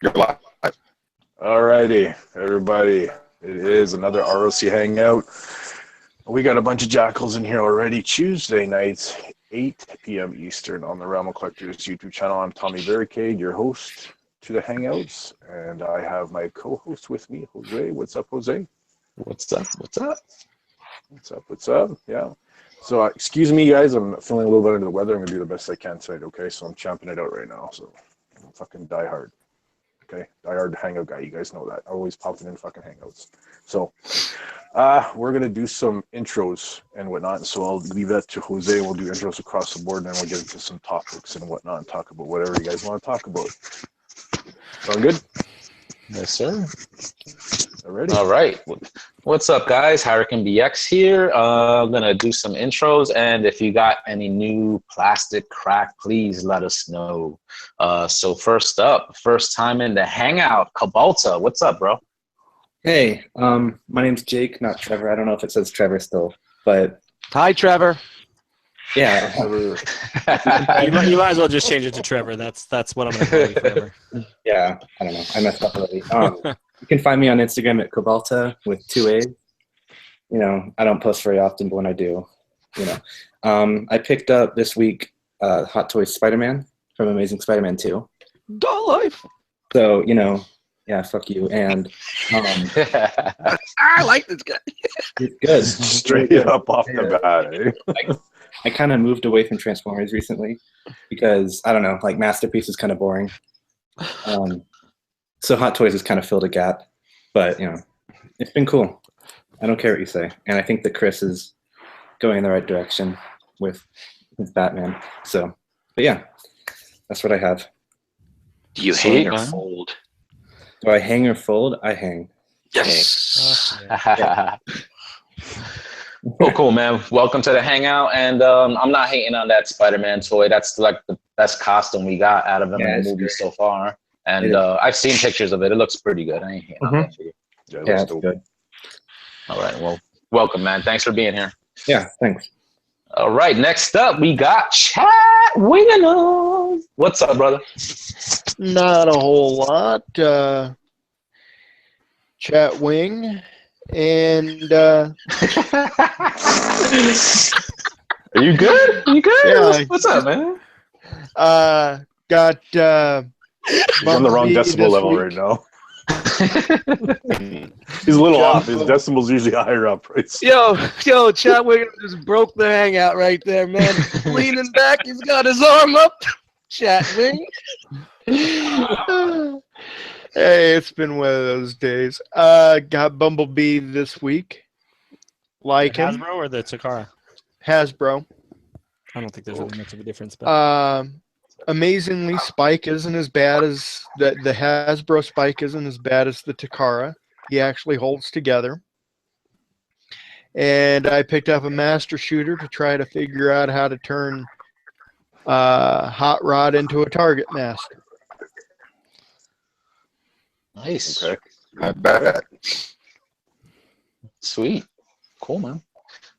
You're live. Alrighty, everybody. It is another R.O.C. Hangout. We got a bunch of jackals in here already. Tuesday nights, 8 p.m. Eastern on the Realm of Collectors YouTube channel. I'm Tommy Barricade, your host to the Hangouts, and I have my co-host with me, Jose. What's up, Jose? What's up? What's up? What's up? What's up? Yeah. So, excuse me, guys. I'm feeling a little bit under the weather. I'm gonna do the best I can tonight. Okay, so I'm champing it out right now. So, I'm fucking die hard. Okay, die-hard Hangout guy. You guys know that. Always popping in fucking Hangouts. So, we're gonna do some intros and whatnot. So I'll leave that to Jose. We'll do intros across the board, and then we'll get into some topics and whatnot, and talk about whatever you guys want to talk about. Sound good? Yes, sir. Already? All right. What's up, guys? Hurricane BX here. I'm gonna do some intros, and if you got any new plastic crack, please let us know. So first up, first time in the Hangout, Cabalta. What's up, bro? Hey, my name's Jake, not Trevor. I don't know if it says Trevor still, but Hi, Trevor. yeah. You might as well just change it to Trevor. That's what I'm going to call you forever. Yeah, I don't know. I messed up already. You can find me on Instagram at Cabalta with 2 A's. You know, I don't post very often, but when I do, you know. I picked up this week Hot Toys Spider-Man from Amazing Spider-Man 2. Doll life. So, you know, yeah, fuck you. And I like this guy. it's good. Straight up off the bat, eh? I kind of moved away from Transformers recently because, I don't know, like Masterpiece is kind of boring. So Hot Toys has kind of filled a gap. But, you know, it's been cool. I don't care what you say. And I think that Chris is going in the right direction with Batman. So, but yeah, that's what I have. Do you Sweet, hang or man. fold? Do I hang or fold? I hang. Yes. Oh, cool, man. Welcome to the Hangout, and I'm not hating on that Spider-Man toy. That's like the best costume we got out of him Yeah, in it's the movie great. so far. And I've seen pictures of it. It looks pretty good. I ain't hating on that for you. Yeah, Yeah, let's it's go. good. All right, well, welcome, man. Thanks for being here. Yeah, thanks. All right, next up, we got Chat Winging. What's up, brother? Not a whole lot. Chat Wing. And Are you good? You good? Yeah, What's up, man? got He's on the wrong Bumblebee decibel this level week. right now. He's a little off. His decibel's usually higher up, right? Yo, Chad Wiggins just broke the Hangout right there, man. Leaning back, he's got his arm up. Chat Wing. Hey, it's been one of those days. Got Bumblebee this week. Like The him. Hasbro or the Takara? Hasbro. I don't think there's really much of a difference. But Amazingly, Spike isn't as bad as the Hasbro Spike isn't as bad as the Takara. He actually holds together. And I picked up a master shooter to try to figure out how to turn Hot Rod into a target mask. Nice. Okay. Not bad. Sweet. Cool, man.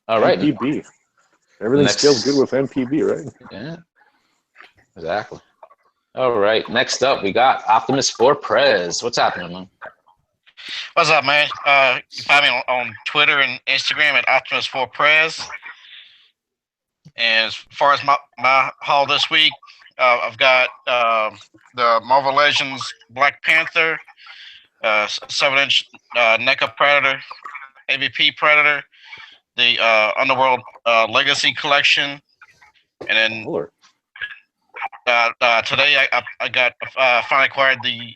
All right. MPB. Everything Next. feels good with MPB, right? Yeah. Exactly. All right. Next up, we got Optimus 4 Prez. What's happening, man? What's up, man? You can find me on Twitter and Instagram at Optimus4Prez. And as far as my haul this week, I've got the Marvel Legends Black Panther, 7-inch NECA Predator, AVP Predator, the Underworld Legacy Collection, and then Cooler. today I got finally acquired the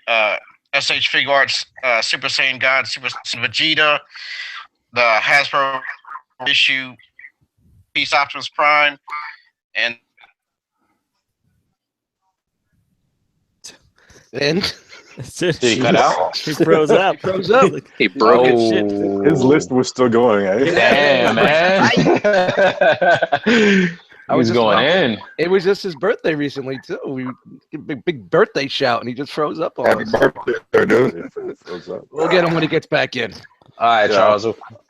SH Fig Arts Super Saiyan God, Super Saiyan Vegeta, the Hasbro issue Peace Optimus Prime, and that's it. Did he cut out? He froze up. He broke it. Shit. His list was still going, eh? Damn, man. I was He's just going wrong. in. It was just his birthday recently too. Big birthday shout, and he just froze up on us. Froze up. We'll get him when he gets back in. All right, Yeah. Charles.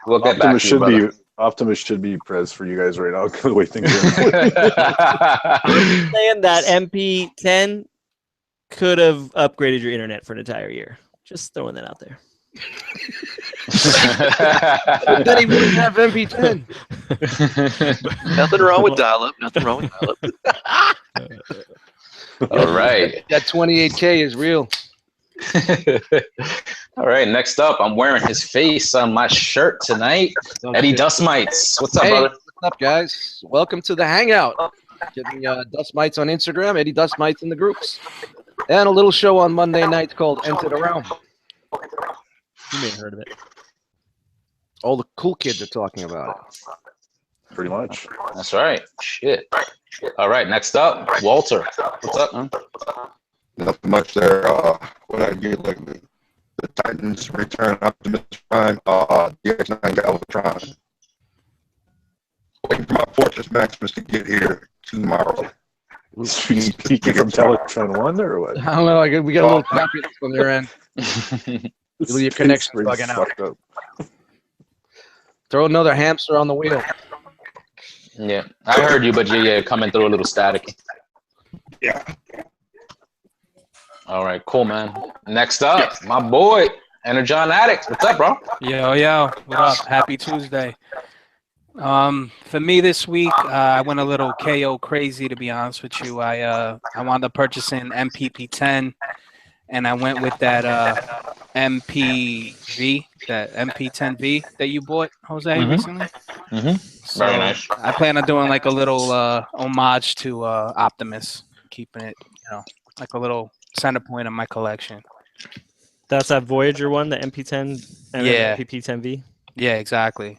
We'll get back to you, brother. Optimus should be Prez for you guys right now, the way things are. I'm saying that MP10 could have upgraded your internet for an entire year. Just throwing that out there. But then he wouldn't have MP10. Nothing wrong with dial-up. Nothing wrong with dial-up. All right. That 28K is real. All right. Next up, I'm wearing his face on my shirt tonight. Eddie Dust Mites. What's up, Hey, brother? what's up, guys? Welcome to the Hangout. Give me Dust Mites on Instagram, Eddie Dust Mites in the groups. And a little show on Monday nights called Enter the Realm. You may have heard of it. All the cool kids are talking about it. Pretty much. That's right. Shit. All right. Next up, Walter. What's up, man? Nothing much there. What I get lately, the Titans return Optimus Prime, DX9 Galvatron. Waiting for my Fortress Maximus to get here tomorrow. Speaking from Teletron 1 or what? I don't know. We got a little copy from their end. Your connection's bugging out. Fucked up. Throw another hamster on the wheel. Yeah, I heard you, but you're coming through a little static. Yeah. All right, cool, man. Next up, my boy, Energon Addict. What's up, bro? Yo, what up? Happy Tuesday. For me this week, I went a little KO crazy, to be honest with you. I wound up purchasing MPP10, and I went with that MPV, that MP10V that you bought, Jose, recently. So Very nice. I plan on doing like a little homage to Optimus, keeping it, like a little center point of my collection. That's that Voyager one, the MP10 and Yeah. MPP10V. Yeah, exactly.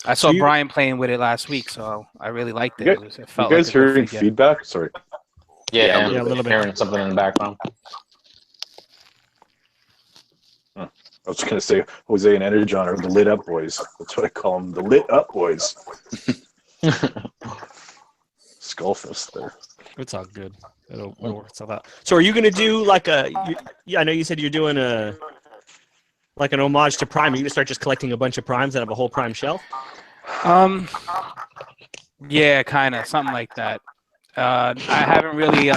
I saw Brian playing with it last week, so I really liked it. It You felt guys like a good hearing figure. feedback? Sorry. Yeah, a little bit. Hearing something in the background. I was going to say Jose and Energon are the lit up boys. That's what I call them, the lit up boys. Skullfist there. It's all good. It'll work itself out. So are you going to do like I know you said you're doing like an homage to Prime. Are you going to start just collecting a bunch of Primes and have a whole Prime shelf? Yeah, kind of something like that. I haven't really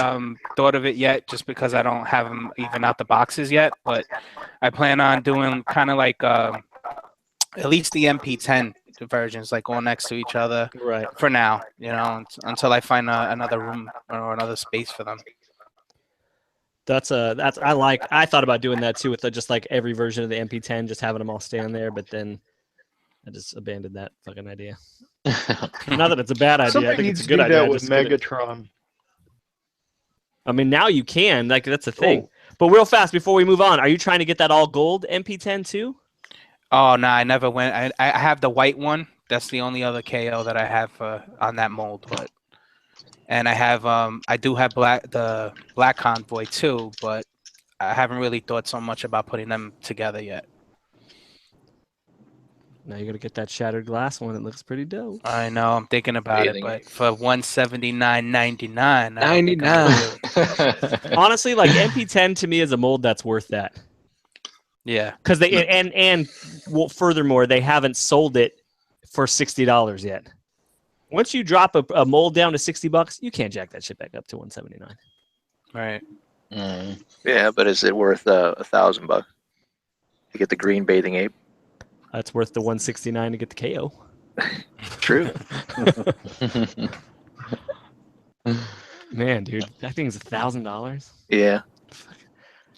thought of it yet, just because I don't have them even out the boxes yet. But I plan on doing kind of like at least the MP10 versions, like all next to each other. Right. For now, until I find another room or another space for them. I thought about doing that too with just like every version of the MP10, just having them all stand there, but then I just abandoned that fucking idea. Not that it's a bad idea. I Somebody think needs it's a to good do idea. that with Megatron. I mean, now you can. Like, that's the thing. But real fast, before we move on, are you trying to get that all gold MP10 too? Oh, no, I never went. I have the white one. That's the only other KO that I have on that mold. And I have I do have the Black Convoy too, but I haven't really thought so much about putting them together yet. Now you got to get that shattered glass one. It looks pretty dope. I know. I'm thinking about it, but for $179.99, 99. Honestly, like MP10 to me is a mold that's worth that. Yeah, because they and well, furthermore, they haven't sold it for $60 yet. Once you drop a mold down to $60, you can't jack that shit back up to $179. Right. Yeah, but is it worth $1,000 to get the green bathing ape? That's worth the $169 to get the KO. True. Man, dude, that thing's $1,000. Yeah.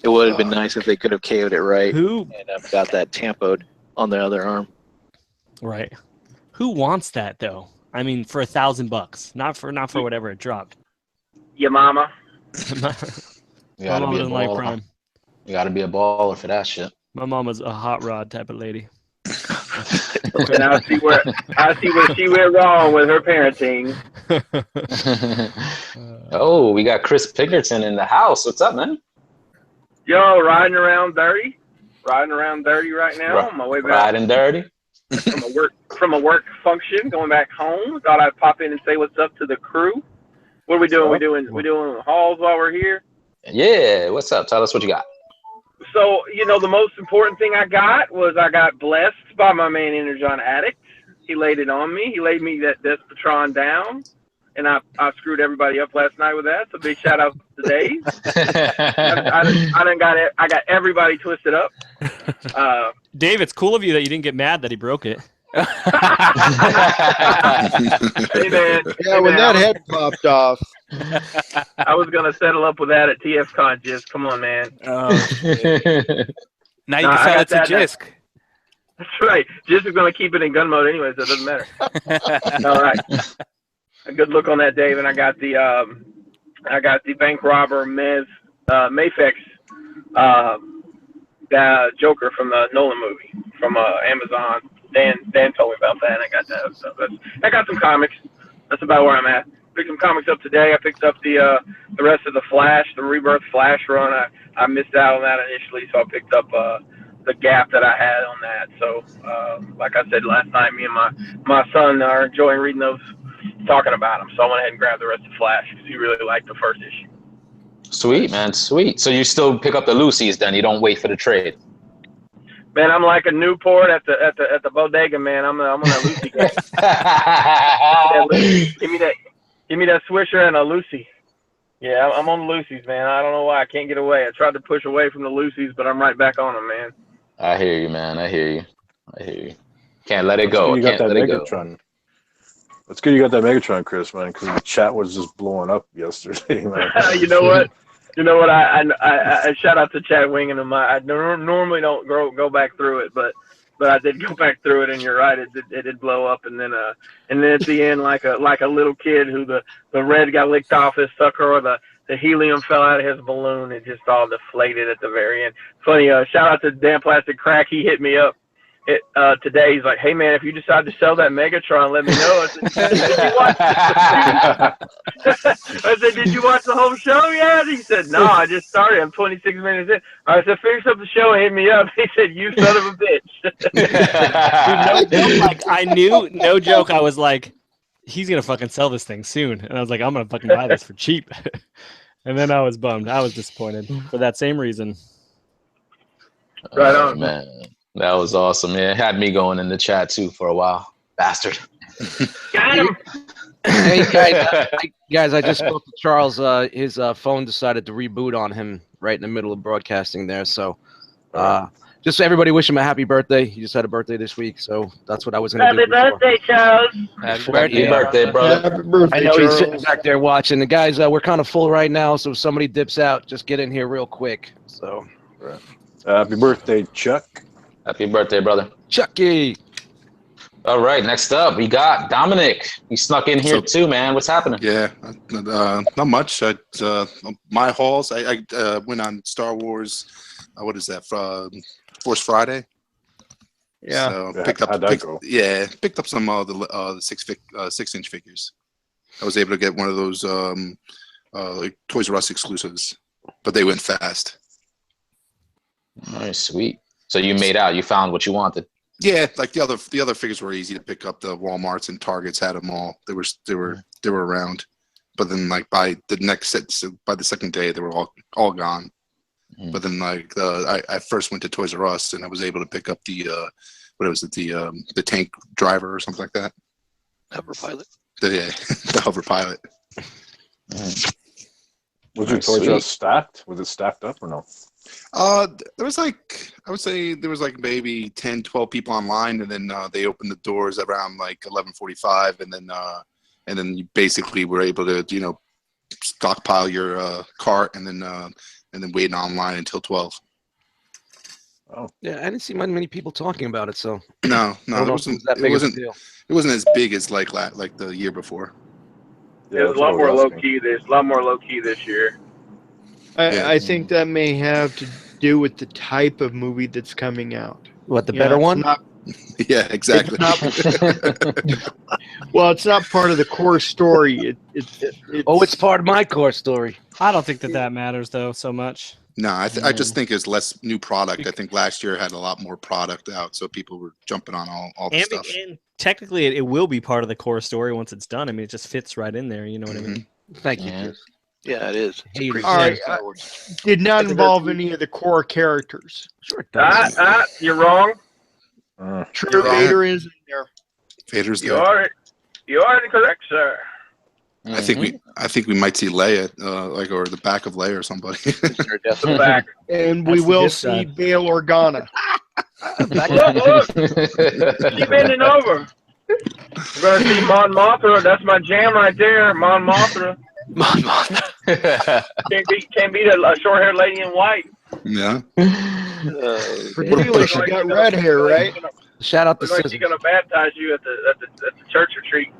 It would have been nice if they could have KO'd it right. Who and got that tampoed on the other arm. Right. Who wants that though? I mean, for $1,000, not for whatever it dropped. Your mama. You gotta be a baller. You gotta be a baller for that shit. My mama's a hot rod type of lady. And I see where she went wrong with her parenting. Oh, we got Chris Pickerton in the house. What's up, man? Yo, riding around dirty right now on my way back. Riding dirty. from a work function, going back home. Thought I'd pop in and say what's up to the crew. What are we doing? We doing hauls while we're here. Yeah, what's up? Tell us what you got. So, the most important thing I got blessed by my man Energon Addict. He laid it on me. He laid me that Despotron down. and I screwed everybody up last night with that. So big shout out to Dave. I got everybody twisted up. Dave, it's cool of you that you didn't get mad that he broke it. Hey man, Yeah, when that head popped off. I was gonna settle up with that at TFCon. Just come on, man. Oh, shit. Now you can sell it to Jisk. That's right. Jisk is gonna keep it in gun mode anyway, so it doesn't matter. All right. A good look on that, Dave, and I got the bank robber Mayfix Joker from the Nolan movie from Amazon. Dan told me about that, and I got that. So I got some comics. That's about where I'm at. Picked some comics up today. I picked up the rest of the Flash, the Rebirth Flash run. I missed out on that initially, so I picked up the gap that I had on that. So like I said last night, me and my son are enjoying reading those, talking about them. So I went ahead and grabbed the rest of Flash because he really liked the first issue. Sweet, man, sweet. So you still pick up the Lucy's then? You don't wait for the trade? Man, I'm like a Newport at the bodega, man. I'm on that Lucy game. Give me that Swisher and a Lucy. Yeah, I'm on the Lucy's, man. I don't know why I can't get away. I tried to push away from the Lucy's, but I'm right back on them, man. I hear you, man. I hear you. Can't let it go. You got that Megatron. That's good you got that Megatron, Chris, man, because the chat was just blowing up yesterday, man. You know what? I shout out to Chad Wing and I normally don't go back through it, but I did go back through it, and you're right, it did blow up, and then at the end, like a little kid who the red got licked off his sucker, or the helium fell out of his balloon, it just all deflated at the very end. Funny, shout out to Dan Plastic Crack, he hit me up today. He's like, hey man, if you decide to sell that Megatron, let me know. I said, did you watch the whole show yet? He said, no, I just started. I'm 26 minutes in. I said, finish up the show and hit me up. He said, you son of a bitch. Dude, no joke, like, I knew, no joke, I was like, he's gonna fucking sell this thing soon, and I was like, I'm gonna fucking buy this for cheap. And then I was bummed. I was disappointed for that same reason. Right on, man. That was awesome. Yeah, it had me going in the chat too for a while. Bastard. Got him. Hey guys, I just spoke to Charles. His phone decided to reboot on him right in the middle of broadcasting there. So just everybody wish him a happy birthday. He just had a birthday this week, so that's what I was going to do. Happy birthday, Charles. Happy birthday, brother. Happy birthday, I know Charles. he's sitting back there watching. The guys, we're kind of full right now, so if somebody dips out, just get in here real quick. So, Happy birthday, Chuck. Happy birthday, brother. Chucky. All right, next up, we got Dominic. He snuck in here too, man. What's happening? Yeah, not much. My hauls, I went on Star Wars, what is that, Force Friday? Yeah. So picked up some of the 6-inch figures. I was able to get one of those like Toys R Us exclusives, but they went fast. All right, sweet. So you made out. You found what you wanted. Yeah, like the other figures were easy to pick up. The Walmarts and Targets had them all. They were around, but then like by the second day they were all gone. Mm. But then like I first went to Toys R Us and I was able to pick up the the tank driver or something like that. Hover pilot. The hover pilot. Mm. Was your Toys R Us stacked? Was it stacked up or no? There was like, I would say there was like maybe 10, 12 people online, and then they opened the doors around like 11:45, and then you basically were able to, you know, stockpile your cart and then wait online until 12. Oh. Yeah, I didn't see many people talking about it, so no, it wasn't as big as like the year before. Yeah, there's a lot more low key. There's a lot more low key this year. I think that may have to do with the type of movie that's coming out. What, the better one? Yeah, exactly. Well, it's not part of the core story. It's part of my core story. I don't think that matters though so much. No, I just think it's less new product. I think last year had a lot more product out, so people were jumping on all the stuff. And technically, it will be part of the core story once it's done. I mean, it just fits right in there. You know what I mean? Thank you. Yeah, it is. All right, did not involve any of the core characters. Sure it does. You're wrong. True, Vader is in there. Vader's there. You are incorrect, sir. I think we might see Leia, or the back of Leia or somebody. The back. And we That's the will good see side. Bail Organa. Look. Keep bending over. We're going to see Mon Mothra. That's my jam right there. Mon Mothra. Mon Mothra. Can't beat a short-haired lady in white. Yeah. Particularly, she got red hair, right? Shout out to Looks like Scissors. she's gonna baptize you at the church retreat.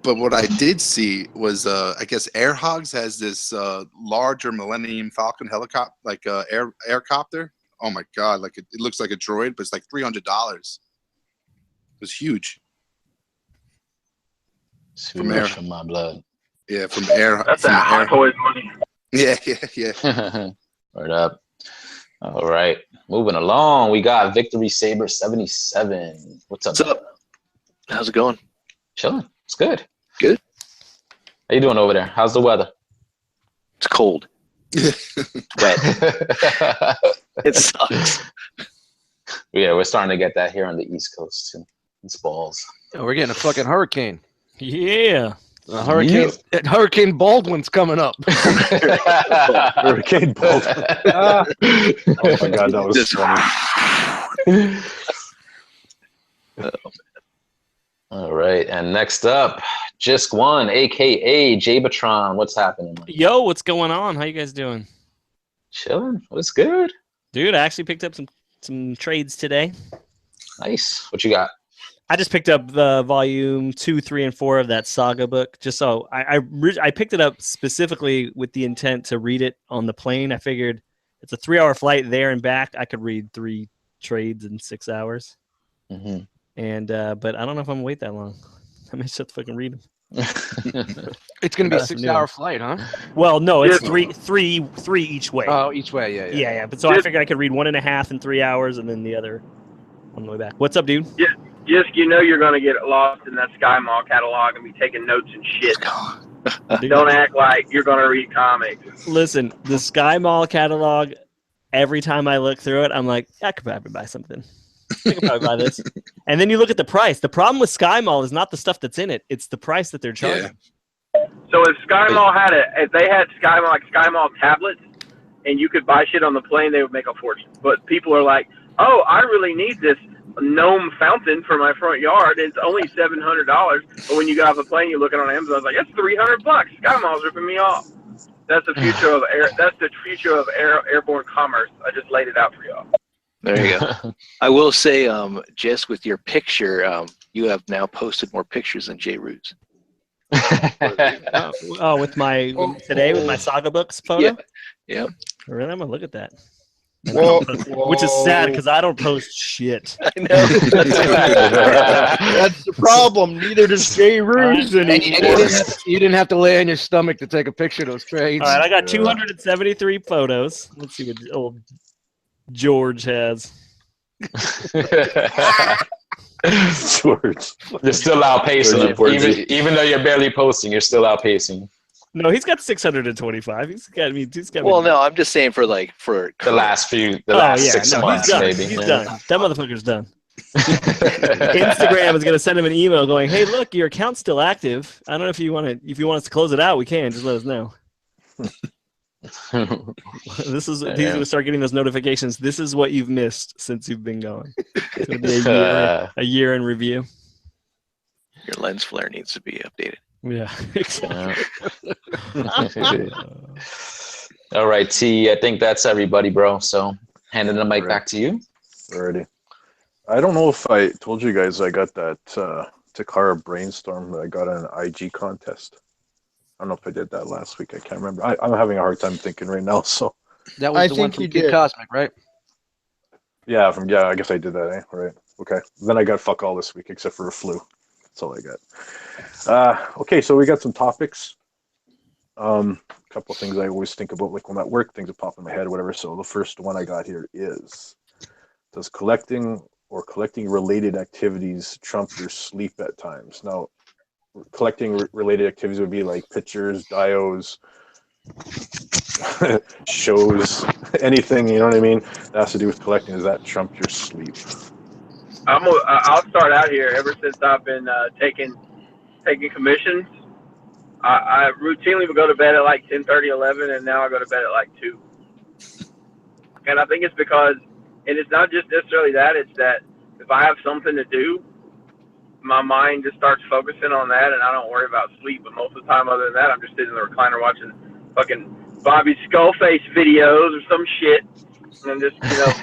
But what I did see was, I guess Airhogs has this larger Millennium Falcon helicopter, like aircopter. Oh my god! Like it looks like a droid, but it's like $300. It was huge. Too much for my blood. Yeah, from Air. That's from that Hot Toys money. Yeah. Word up. All right, moving along. We got Victory Saber 77. What's up? What's up? How's it going? Chilling. It's good. Good. How you doing over there? How's the weather? It's cold. Wet. It sucks. Yeah, we're starting to get that here on the East Coast too. It's balls. Yeah, we're getting a fucking hurricane. Yeah. Hurricane Baldwin's coming up. Hurricane Baldwin. Oh my god, that was funny. All right, and next up, Jisk One, aka Jabatron. What's happening? Yo, what's going on? How you guys doing? Chilling. What's good? Dude, I actually picked up some trades today. Nice. What you got? I just picked up the volume 2, 3, and 4 of that saga book. Just so I picked it up specifically with the intent to read it on the plane. I figured it's a 3-hour flight there and back. I could read 3 trades in 6 hours. Mm-hmm. And but I don't know if I'm gonna wait that long. I may just fucking read them. It's gonna be a 6-hour flight, huh? Well, no, it's three each way. Oh, each way, yeah. Yeah. But so I figured I could read 1.5 in 3 hours, and then the other on the way back. What's up, dude? Yeah, just you're gonna get lost in that Sky Mall catalog and be taking notes and shit. Don't act like you're gonna read comics. Listen, the Sky Mall catalog. Every time I look through it, I'm like, I could probably buy something. I could probably buy this. And then you look at the price. The problem with Sky Mall is not the stuff that's in it; it's the price that they're charging. Yeah. So if Sky Mall if they had Sky Mall tablets, and you could buy shit on the plane, they would make a fortune. But people are like, oh, I really need this gnome fountain for my front yard. It's only $700. But when you get off the plane, you look at it on Amazon. It's like, it's $300. Sky Mall's ripping me off. That's the future of airborne commerce. I just laid it out for y'all. There you go. I will say, just with your picture, you have now posted more pictures than J. Roots. With my Saga Books photo? Yeah. Really? I'm going to look at that. Whoa. Which is sad because I don't post shit. I know. That's the problem. Neither does Jay Roos anymore. You didn't have to lay on your stomach to take a picture of those trades. All right, I got 273 photos. Let's see what old George has. George. You're still outpacing him. Even though you're barely posting, you're still outpacing. No, he's got 625. He's got Well, no, I'm just saying for the last 6 months, maybe. He's done. That motherfucker's done. Instagram is gonna send him an email going, "Hey, look, your account's still active. I don't know if you want us to close it out. We can. Just let us know." He's gonna start getting those notifications. This is what you've missed since you've been gone. It's gonna be a year in review. Your lens flare needs to be updated. Yeah, exactly. All right, T. I think that's everybody, bro. So handing the mic back to you. Alrighty. I don't know if I told you guys I got that Takara Brainstorm that I got in an IG contest. I don't know if I did that last week. I can't remember. I'm having a hard time thinking right now. So that was the one from Kid Cosmic, right? Yeah, I guess I did that. Right. Okay. Then I got fuck all this week except for a flu. That's all I got. Okay, so we got some topics. A couple of things I always think about, like when I'm at work, things that pop in my head or whatever. So the first one I got here is, does collecting or collecting related activities trump your sleep at times? Now, collecting related activities would be like pictures, dios, shows, anything, you know what I mean? That has to do with collecting. Does that trump your sleep? I'll start out here. Ever since I've been taking commissions, I routinely would go to bed at like 10:30, 11, and now I go to bed at like 2. And I think it's because, and it's not just necessarily that, it's that if I have something to do, my mind just starts focusing on that, and I don't worry about sleep. But most of the time, other than that, I'm just sitting in the recliner watching fucking Bobby Skullface videos or some shit, and just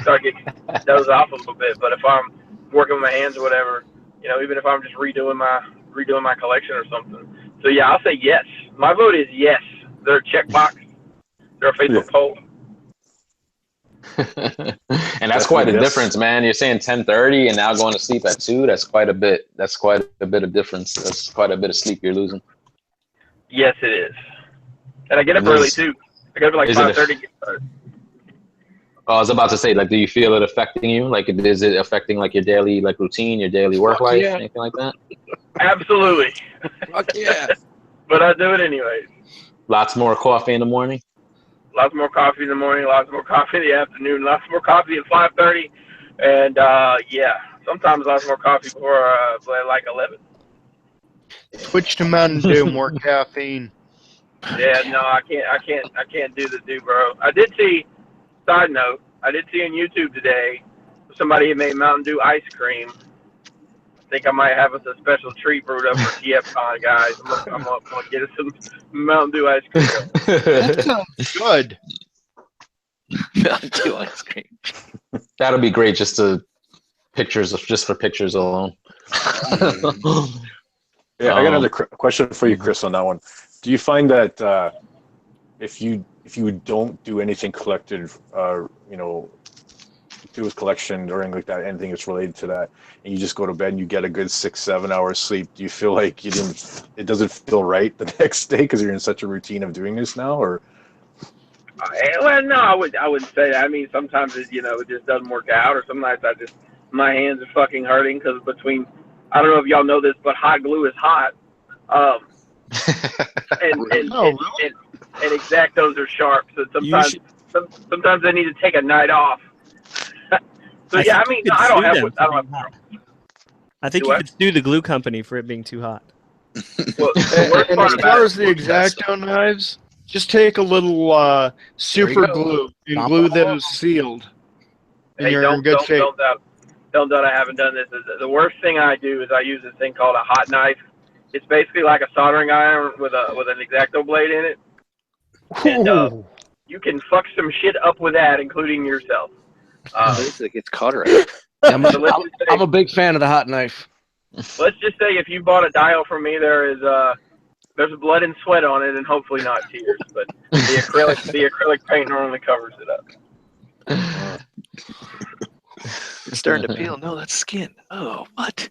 start getting doze off a little bit. But if I'm working with my hands or whatever, even if I'm just redoing my collection or something. So yeah, I'll say yes. My vote is yes. They're a checkbox. They're a Facebook poll. And that's quite a difference, man. You're saying 10:30 and now going to sleep at 2. That's quite a bit. That's quite a bit of difference. That's quite a bit of sleep you're losing. Yes, it is. And I get up early too. I get up at like 5:30. Oh, I was about to say, like, do you feel it affecting you? Like, is it affecting like your daily routine, your daily work life, anything like that? Absolutely. Fuck yeah. But I do it anyways. Lots more coffee in the morning. Lots more coffee in the morning, lots more coffee in the afternoon, lots more coffee at 5:30, and sometimes lots more coffee before like 11. Switch to Mountain Dew, more caffeine. Yeah, no, I can't do the Dew, bro. I did see. Side note, I did see on YouTube today somebody had made Mountain Dew ice cream. I think I might have us a special treat brewed up for TFCon, guys. I'm gonna get us some Mountain Dew ice cream. That sounds good. Mountain Dew ice cream. That'll be great, just for pictures alone. Yeah, I got another question for you, Chris, on that one. Do you find that if you don't do anything collected, do with collection or anything like that, anything that's related to that, and you just go to bed and you get a good 6-7 hours sleep, do you feel like it doesn't feel right the next day because you're in such a routine of doing this now, or? Well, no, I wouldn't say that. I mean, sometimes it just doesn't work out, or some nights my hands are fucking hurting because I don't know if y'all know this, but hot glue is hot. And X-Actos are sharp, so sometimes I need to take a night off. So yeah, I mean, I don't have problems. I think you could sue the glue company for it being too hot. Well, and as far as the X-Acto knives, just take a little super glue and glue them sealed, and you're in good shape. Don't doubt I haven't done this. The worst thing I do is I use this thing called a hot knife. It's basically like a soldering iron with an X-Acto blade in it. And you can fuck some shit up with that, including yourself. It gets cauterized. I'm a big fan of the hot knife. Let's just say if you bought a dial from me, there's blood and sweat on it, and hopefully not tears. But the acrylic paint normally covers it up. It's starting to peel. No, that's skin. Oh, what?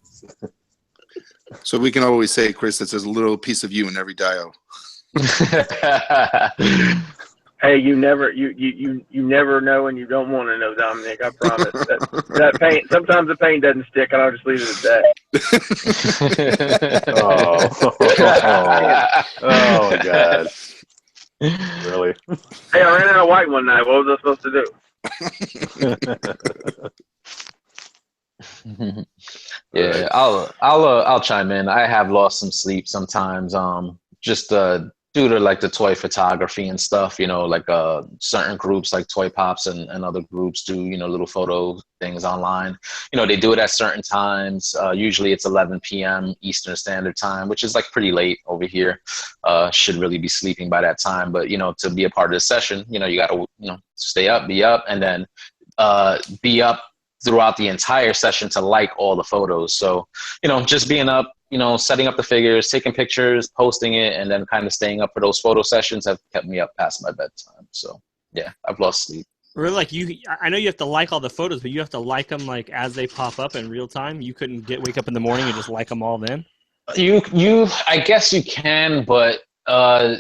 So we can always say, Chris, that there's a little piece of you in every dial. Hey, you never know, and you don't want to know, Dominic. I promise. That paint. Sometimes the paint doesn't stick, and I'll just leave it at that. Oh God! Really? Hey, I ran out of white one night. What was I supposed to do? Yeah, I'll chime in. I have lost some sleep sometimes. Just due to like the toy photography and stuff, like certain groups like Toy Pops and other groups do, little photo things online. They do it at certain times. Usually it's 11 p.m. Eastern Standard Time, which is like pretty late over here. Should really be sleeping by that time. But, to be a part of the session, you got to, stay up, be up, and then be up throughout the entire session to like all the photos. So, just being up, setting up the figures, taking pictures, posting it, and then kind of staying up for those photo sessions have kept me up past my bedtime. So yeah, I've lost sleep. Really, I know you have to like all the photos, but you have to like them like as they pop up in real time. You couldn't wake up in the morning and just like them all then. I guess you can, but for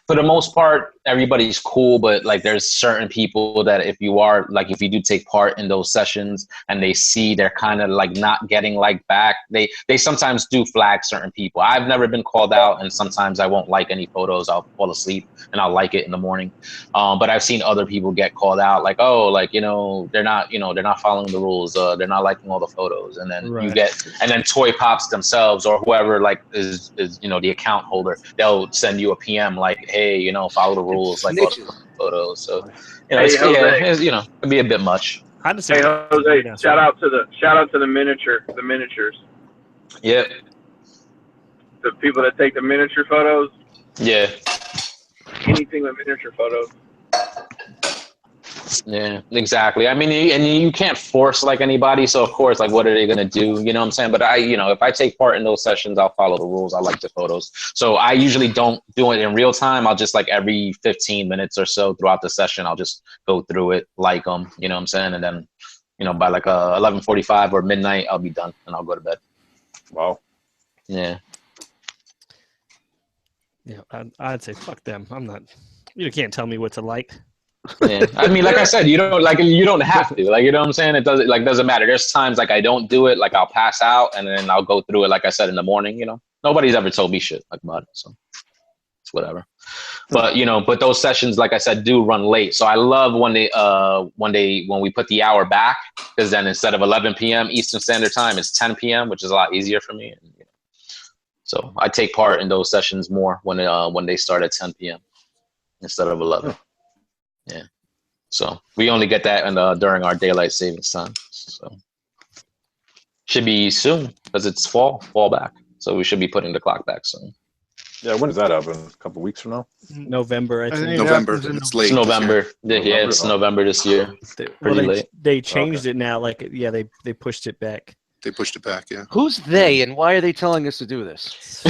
the most part, everybody's cool, but like there's certain people that if you do take part in those sessions and they see they're kind of like not getting like back, they sometimes do flag certain people. I've never been called out, and sometimes I won't like any photos. I'll fall asleep and I'll like it in the morning. But I've seen other people get called out, like, oh, like, they're not following the rules. They're not liking all the photos, and then and then Toy Pops themselves or whoever like is the account holder, they'll send you a PM like, hey, follow the rules, like all the photos. So it can be a bit much. Hey Jose, shout out to the miniatures. Yeah. The people that take the miniature photos. Yeah. Anything with miniature photos. Yeah, exactly. I mean, and you can't force like anybody. So of course, like, what are they gonna do? You know what I'm saying? But if I take part in those sessions, I'll follow the rules. I like the photos. So I usually don't do it in real time. I'll just like every 15 minutes or so throughout the session, I'll just go through it, like them. You know what I'm saying? And then, by like 11:45 or midnight, I'll be done and I'll go to bed. Wow. Yeah. Yeah, I'd say fuck them. I'm not. You can't tell me what to like. Yeah. I mean, like I said, you don't have to, like, you know what I'm saying? It doesn't matter. There's times like I don't do it, like I'll pass out and then I'll go through it, like I said, in the morning. Nobody's ever told me shit like about it, so it's whatever. But but those sessions, like I said, do run late. So I love when we put the hour back, because then instead of 11 p.m. Eastern Standard Time, it's 10 p.m., which is a lot easier for me. And, so I take part in those sessions more when they start at 10 p.m. instead of 11. Yeah, so we only get that during our daylight savings time. So should be soon because it's fall back. So we should be putting the clock back soon. Yeah, when does that happen? A couple weeks from now? November, I think. November. It's late. It's November. Yeah, it's November this year. Pretty late. They changed it now. Like, yeah, they pushed it back. They pushed it back, yeah. Who's they, and why are they telling us to do this?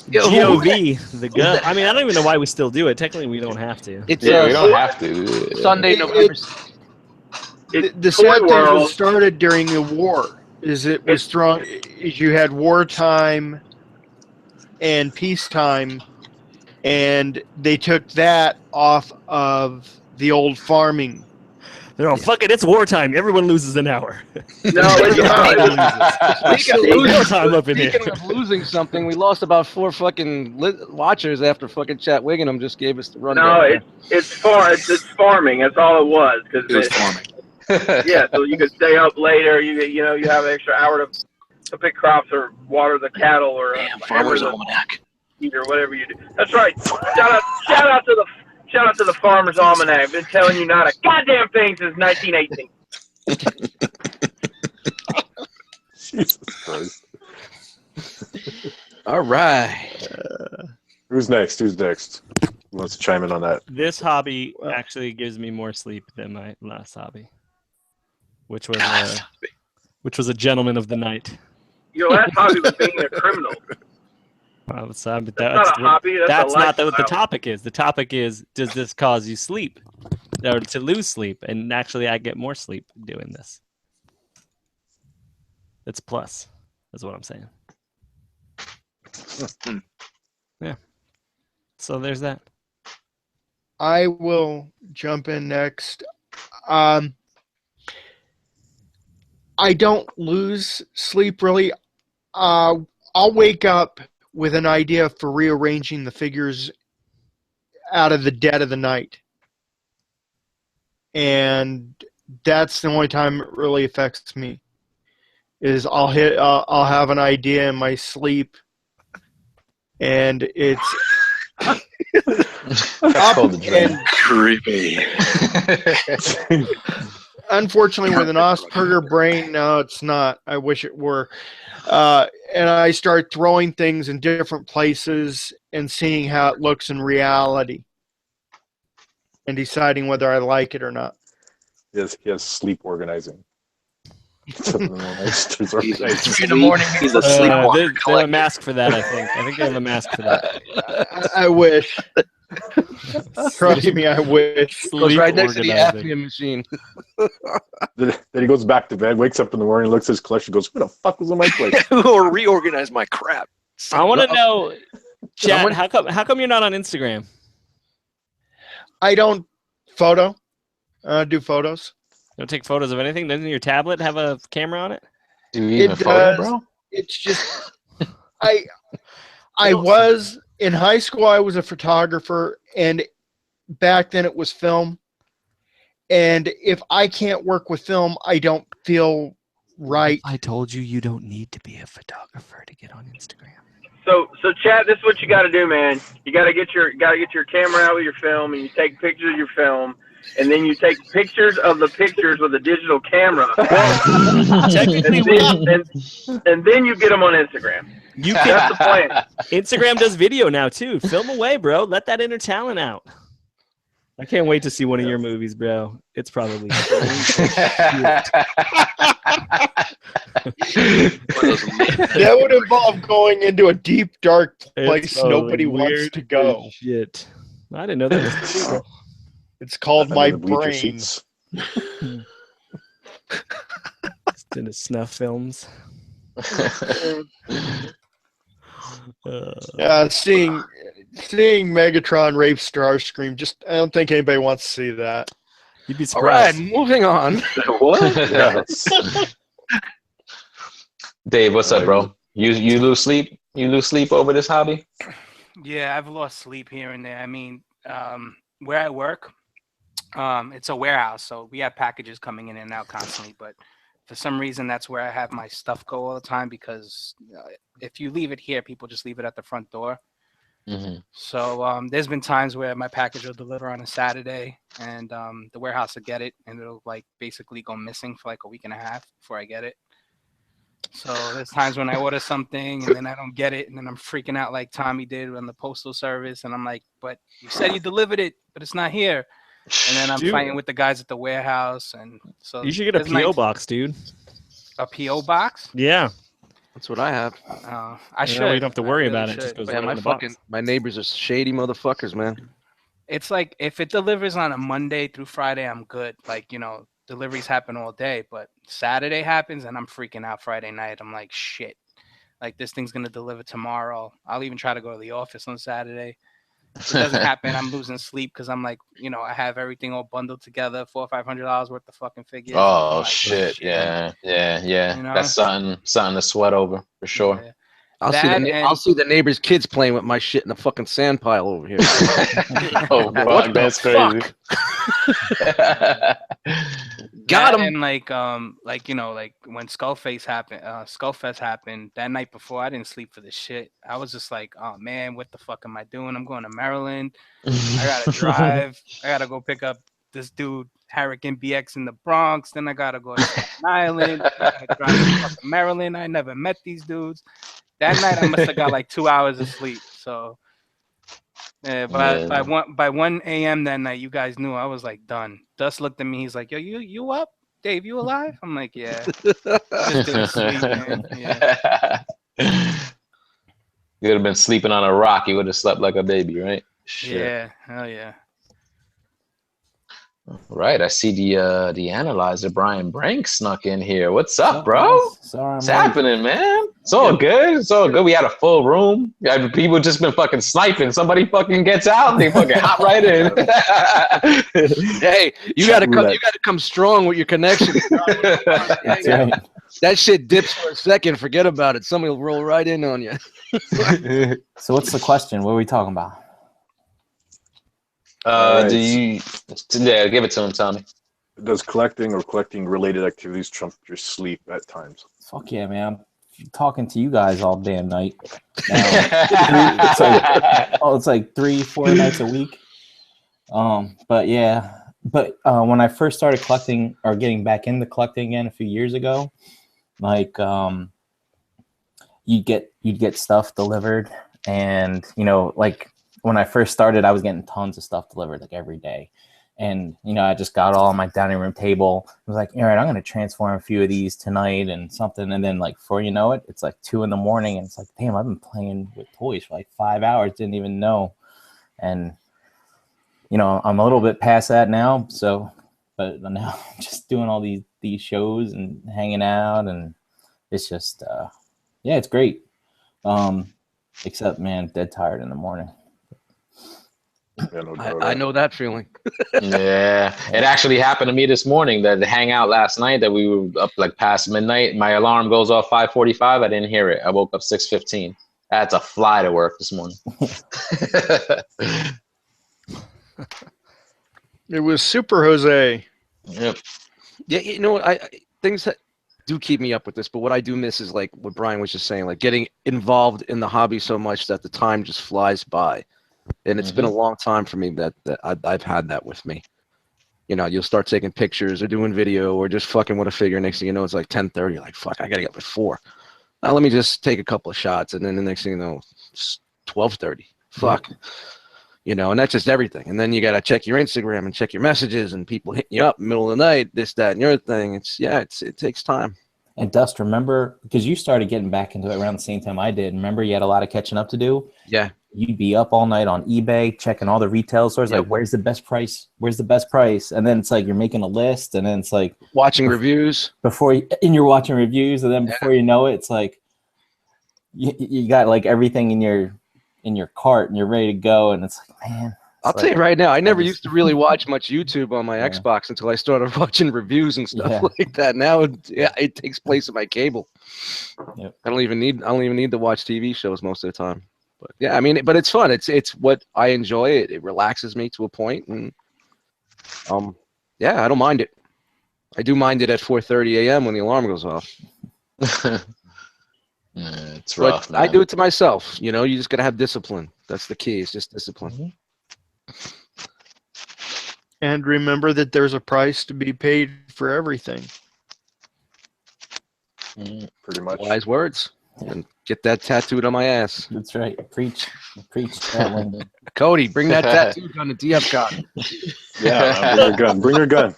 GOV, the gun. I mean, I don't even know why we still do it. Technically, we don't have to. We don't have to. Sunday, November. The sad thing was started during the war. It was strong. You had wartime and peacetime, and they took that off of the old farming. They're all, fuck it, it's wartime. Everyone loses an hour. No, Speaking of losing something, we lost about 4 fucking watchers after fucking Chat Wiggum just gave us the rundown. No, it's farming. That's all it was. It was farming. Yeah, so you could stay up later. You have an extra hour to pick crops or water the cattle or Farmer's Almanac. Or whatever you do. That's right. Shout out to the Farmer's Almanac. I've been telling you not a goddamn thing since 1918. Jesus Christ. All right. Who's next? Who wants to chime in on that? This hobby actually gives me more sleep than my last hobby, which was a gentleman of the night. Your last hobby was being a criminal. Well, that's not a hobby. That's not what the topic is. The topic is, does this cause you sleep, or to lose sleep? And actually, I get more sleep doing this. It's plus, is what I'm saying. Yeah. So there's that. I will jump in next. I don't lose sleep really. I'll wake up with an idea for rearranging the figures out of the dead of the night. And that's the only time it really affects me. Is I'll have an idea in my sleep, and it's called the dream. Creepy. Unfortunately, with an Asperger brain, no, it's not. I wish it were. And I start throwing things in different places and seeing how it looks in reality and deciding whether I like it or not. He has sleep organizing. 3 in the morning. He's a sleepwalker. They have a mask for that, I think. I think they have a mask for that. I wish. Trust me, I wish. Goes right next to the apnea machine. Then he goes back to bed, wakes up in the morning, looks at his collection, goes, "What the fuck was on my plate?" Or reorganize my crap. I want to know, Chad, how come you're not on Instagram? I don't do photos. You don't take photos of anything? Doesn't your tablet have a camera on it? Do you even It photo, does. bro? It's just I was in high school. I was a photographer, and back then it was film. And if I can't work with film, I don't feel right. I told you don't need to be a photographer to get on Instagram. So Chad, this is what you got to do, man. You got to get your camera out with your film, and you take pictures of your film, and then you take pictures of the pictures with a digital camera. and then you get them on Instagram. That's the plan. Instagram does video now too. Film away, bro. Let that inner talent out. I can't wait to see one of your movies, bro. It's probably that would involve going into a deep, dark place nobody wants to go. Shit. I didn't know that was illegal. It's called My Brain. Just into snuff films. Seeing Megatron rape Starscream, just I don't think anybody wants to see that. You'd be All right, surprised. moving on. What? Dave, what's up, bro? You lose sleep? You lose sleep over this hobby? Yeah, I've lost sleep here and there. I mean, where I work, it's a warehouse, so we have packages coming in and out constantly. But for some reason, that's where I have my stuff go all the time because if you leave it here, people just leave it at the front door. Mm-hmm. So there's been times where my package will deliver on a Saturday, and the warehouse will get it, and it'll like basically go missing for like a week and a half before I get it. So there's times when I order something and then I don't get it, and then I'm freaking out like Tommy did on the postal service, and I'm like, "But you said you delivered it, but it's not here." And then I'm fighting with the guys at the warehouse, and so You should get a PO box, dude. A PO box? Yeah. That's what I have. I should. You don't have to worry really about it. should. Just goes Man, right my in the box. my neighbors are shady motherfuckers, man. It's like if it delivers on a Monday through Friday, I'm good. Like, deliveries happen all day, but Saturday happens and I'm freaking out Friday night. I'm like, shit. Like this thing's gonna deliver tomorrow. I'll even try to go to the office on Saturday. If it doesn't happen, I'm losing sleep because I'm like, I have everything all bundled together, $400 or $500 worth of fucking figures. Oh like, shit! Yeah. That's something to sweat over for sure. Yeah. I'll see the neighbors' kids playing with my shit in the fucking sand pile over here. Oh, fuck, that's crazy. Got him. And like when Skullfest happened that night before, I didn't sleep for the shit. I was just like, oh man, what the fuck am I doing? I'm going to Maryland. I gotta drive. I gotta go pick up this dude Hurricane BX in the Bronx. Then I gotta go to Staten Island. I gotta drive to fucking Maryland. I never met these dudes. That night I must have got like 2 hours of sleep. So by 1 a.m. that night, you guys knew I was like done. Dust looked at me. He's like, "Yo, you up? Dave, you alive?" I'm like, "Yeah." Just didn't sleep, man. Yeah. You would have been sleeping on a rock. You would have slept like a baby, right? Shit. Yeah, hell yeah. Right, I see the analyzer Brian Brank snuck in here. What's up, bro? Sorry, What's happening, man? It's all good. It's all good. We had a full room. People just been fucking sniping. Somebody fucking gets out, they fucking hop right in. Hey, you gotta come strong with your connection. That's right. That shit dips for a second. Forget about it. Somebody will roll right in on you. So what's the question? What are we talking about? Do you? Yeah, give it to him, Tommy. Does collecting or collecting related activities trump your sleep at times? Fuck yeah, man. I'm talking to you guys all damn night. It's like 3-4 nights a week. But yeah. But when I first started collecting or getting back into collecting again a few years ago, like you'd get stuff delivered, and like when I first started, I was getting tons of stuff delivered like every day. And, I just got all on my dining room table. I was like, all right, I'm going to transform a few of these tonight and something. And then like, before you know it, it's like 2 a.m. and it's like, damn, I've been playing with toys for like 5 hours. Didn't even know. And, I'm a little bit past that now. So, but now I'm just doing all these shows and hanging out, and it's just, yeah, it's great. Except, man, dead tired in the morning. Yeah, no doubt. I know that feeling. Yeah, it actually happened to me this morning. That the hangout last night that we were up like past midnight. My alarm goes off 5:45. I didn't hear it. I woke up 6:15. I had to fly to work this morning. It was Super Jose. Yep. Yeah, you know what? I things that do keep me up with this, but what I do miss is like what Brian was just saying, like getting involved in the hobby so much that the time just flies by. And it's been a long time for me that I've had that with me. You know, you'll start taking pictures or doing video or just fucking with a figure. Next thing you know, it's like 10:30. You're like, fuck, I gotta get up at 4. Now let me just take a couple of shots, and then the next thing you know, it's 12:30. Fuck. You know, and that's just everything. And then you gotta check your Instagram and check your messages, and people hitting you up in the middle of the night, this, that, and your thing. It takes time. And Dust, remember, because you started getting back into it around the same time I did. Remember, you had a lot of catching up to do. Yeah. You'd be up all night on eBay checking all the retail stores, like where's the best price? Where's the best price? And then it's like you're making a list, and then it's like watching reviews and you're watching reviews, and then before you know it, it's like you got like everything in your cart, and you're ready to go, and it's like, man. I'll tell you right now, I never used to really watch much YouTube on my Xbox until I started watching reviews and stuff like that. Now, it takes place in my cable. Yep. I don't even need to watch TV shows most of the time. But yeah, I mean, but it's fun. It's what I enjoy. It relaxes me to a point, and yeah, I don't mind it. I do mind it at 4:30 a.m. when the alarm goes off. It's rough, man. I do it to myself. You know, you just gotta have discipline. That's the key. It's just discipline. And remember that there's a price to be paid for everything. Pretty much. Wise words. And get that tattooed on my ass. That's right. Preach that one. Cody, bring that tattoo gun to DFCon. Yeah, bring your gun. Bring your gun.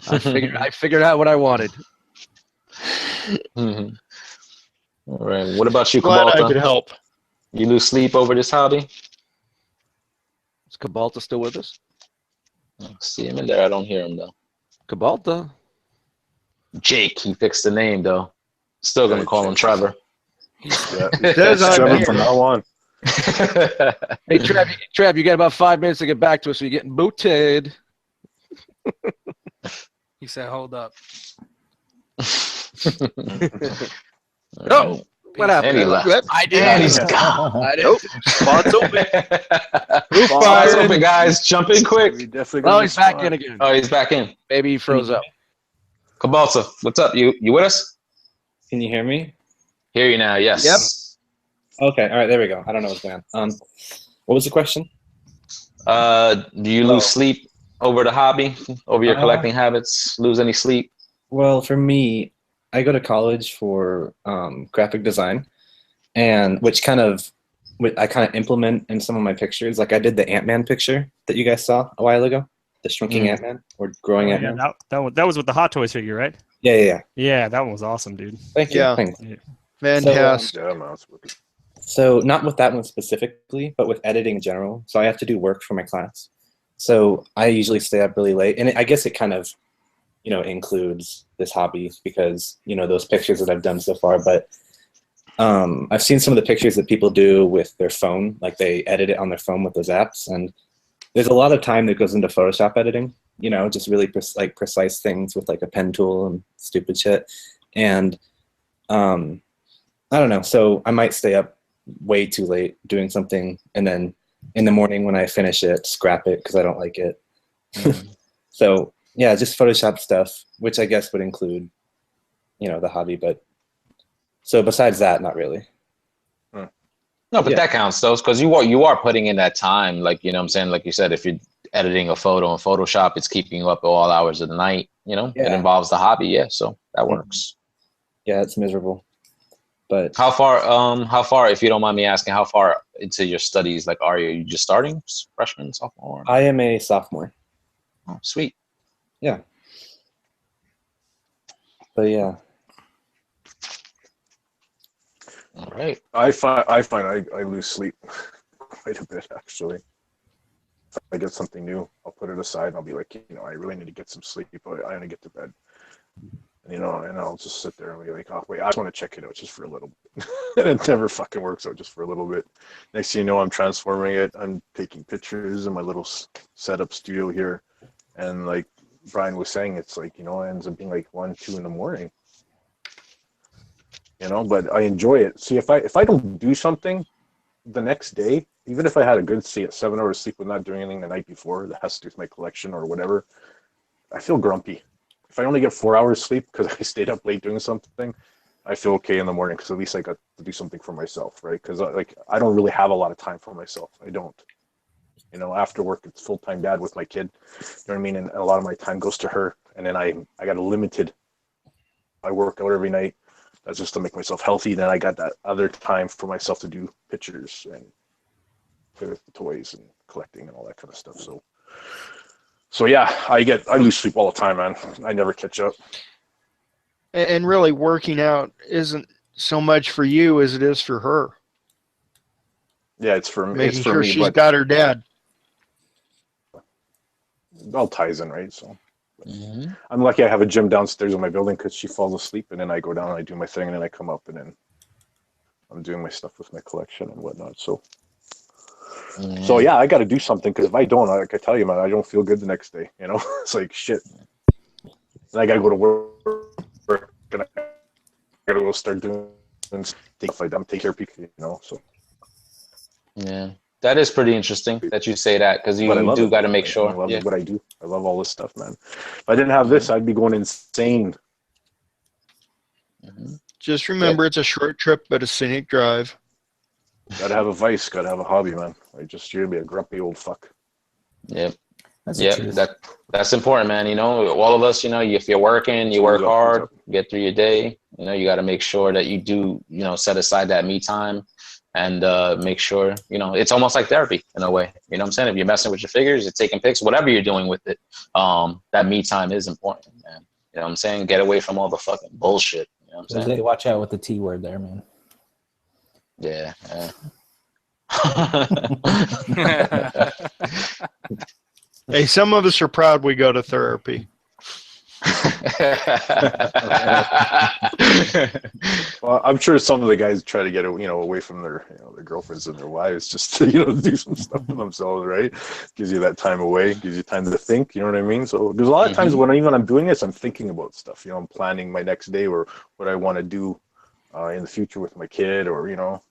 I figured out what I wanted. All right. What about you, Glad Cabalta? I could help. You lose sleep over this hobby? Is Cabalta still with us? I see him in there. I don't hear him though. Cabalta. Jake. He fixed the name though. Still gonna call him Trevor. Yeah, Trevor from now on. Hey, Trev, you got about 5 minutes to get back to us. So you're getting booted. He said, "Hold up." Oh, what happened? And he left. I did. And he's gone. I did. Spot's open. Spot's open, guys. Jump in quick. Oh, he's back in again. Oh, he's back in. Maybe he froze up. Cabalta, what's up? You with us? Can you hear me? Hear you now. Yes. Yep. Okay. All right. There we go. I don't know what's going on. What was the question? Do you lose sleep over the hobby, over your collecting habits? Lose any sleep? Well, for me, I go to college for graphic design, and I kind of implement in some of my pictures. Like I did the Ant-Man picture that you guys saw a while ago, the shrinking Ant-Man or growing Ant-Man. That was with the Hot Toys figure, right? Yeah. Yeah, that one was awesome, dude. Thank you. Yeah. Thanks. Fantastic. So not with that one specifically, but with editing in general. So I have to do work for my class. So I usually stay up really late, and I guess it kind of, includes this hobby because those pictures that I've done so far. But I've seen some of the pictures that people do with their phone, like they edit it on their phone with those apps, and there's a lot of time that goes into Photoshop editing. Just really precise things with like a pen tool and stupid shit. And I don't know. So I might stay up way too late doing something, and then in the morning when I finish it, scrap it because I don't like it. So yeah, just Photoshop stuff, which I guess would include, the hobby. But so besides that, not really. No, but that counts though, because you are putting in that time. Like what I'm saying, like you said, if you're editing a photo in Photoshop, it's keeping you up at all hours of the night. It involves the hobby. Yeah, so that works. Yeah, it's miserable. But how far, if you don't mind me asking, how far into your studies are you? Are you just starting, freshman, sophomore? I am a sophomore. Oh, sweet. Yeah. But yeah. All right. I find I lose sleep quite a bit actually. If I get something new, I'll put it aside and I'll be like, I really need to get some sleep. I need to get to bed. And, and I'll just sit there and be like, oh, wait, I just want to check it out just for a little bit. And it never fucking works out just for a little bit. Next thing you know, I'm transforming it. I'm taking pictures in my little setup studio here. And like Brian was saying, it's like, it ends up being like 1, 2 in the morning. But I enjoy it. See, if I don't do something the next day, even if I had a good 7 hours sleep with not doing anything the night before that has to do with my collection or whatever, I feel grumpy. If I only get 4 hours sleep because I stayed up late doing something, I feel okay in the morning because at least I got to do something for myself, right? Because I don't really have a lot of time for myself. I don't. After work, it's full-time dad with my kid. You know what I mean? And a lot of my time goes to her. And then I got a limited. I work out every night. That's just to make myself healthy. Then I got that other time for myself to do pictures and play with the toys and collecting and all that kind of stuff. So yeah, I lose sleep all the time, man. I never catch up. And really, working out isn't so much for you as it is for her. Yeah, it's for me. Making it's for sure me, she's got her dad. It all ties in, right? So I'm lucky I have a gym downstairs in my building because she falls asleep and then I go down and I do my thing and then I come up and then I'm doing my stuff with my collection and whatnot. So yeah, I got to do something because if I don't, like I tell you, man, I don't feel good the next day. It's like shit. And I got to go to work and I got to go start doing take care of people. So yeah. That is pretty interesting that you say that because you do got to make sure. I love what I do. I love all this stuff, man. If I didn't have this, I'd be going insane. Just remember, it's a short trip, but a scenic drive. Gotta have a vice. Gotta have a hobby, man. You're gonna be a grumpy old fuck. Yep. That's important, man. All of us, if you're working, you work hard, get through your day. You got to make sure that you do, set aside that me time. And make sure, it's almost like therapy in a way. You know what I'm saying? If you're messing with your figures, you're taking pics, whatever you're doing with it, that me time is important, man. You know what I'm saying? Get away from all the fucking bullshit. You know what I'm saying? Watch out with the T word there, man. Yeah. Hey, some of us are proud we go to therapy. Well, I'm sure some of the guys try to get away from their their girlfriends and their wives just to do some stuff for themselves, right? Gives you that time away, gives you time to think. You know what I mean? So there's a lot of times when I'm doing this, I'm thinking about stuff. I'm planning my next day or what I want to do in the future with my kid, or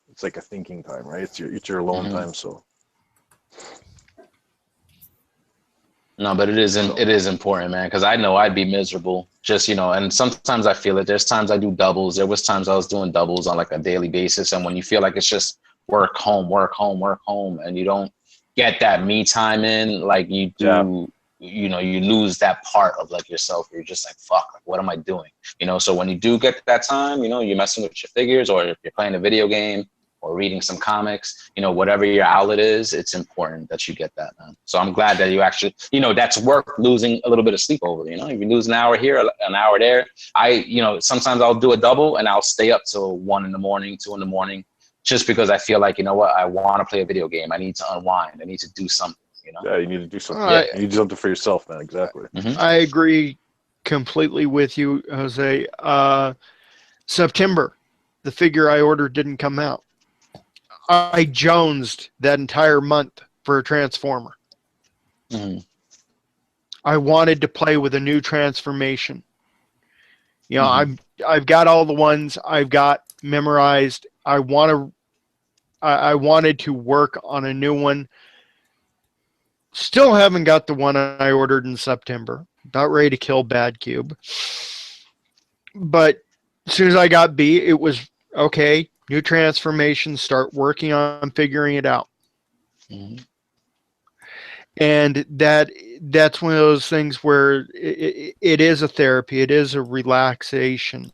it's like a thinking time, right? It's your alone time. So. No, but it is important, man, because I know I'd be miserable just, and sometimes I feel it. There's times I do doubles. There was times I was doing doubles on like a daily basis. And when you feel like it's just work, home, and you don't get that me time in, like you do, you lose that part of like yourself. You're just like, fuck, like, what am I doing? So when you do get that time, you're messing with your figures or if you're playing a video game, or reading some comics, whatever your outlet is, it's important that you get that, man. So I'm glad that you actually, that's worth losing a little bit of sleep over, if you lose an hour here, an hour there. Sometimes I'll do a double and I'll stay up till 1 in the morning, 2 in the morning, just because I feel like, I want to play a video game. I need to unwind. I need to do something, Yeah, you need to do something. You need to do something for yourself, man. Exactly. I agree completely with you, Jose. September, the figure I ordered didn't come out. I jonesed that entire month for a Transformer. I wanted to play with a new transformation. I've got all the ones I've got memorized. I wanted to work on a new one. Still haven't got the one I ordered in September. About ready to kill Bad Cube. But as soon as I got B, it was okay. New transformation, start working on figuring it out. And that's one of those things where it is a therapy. It is a relaxation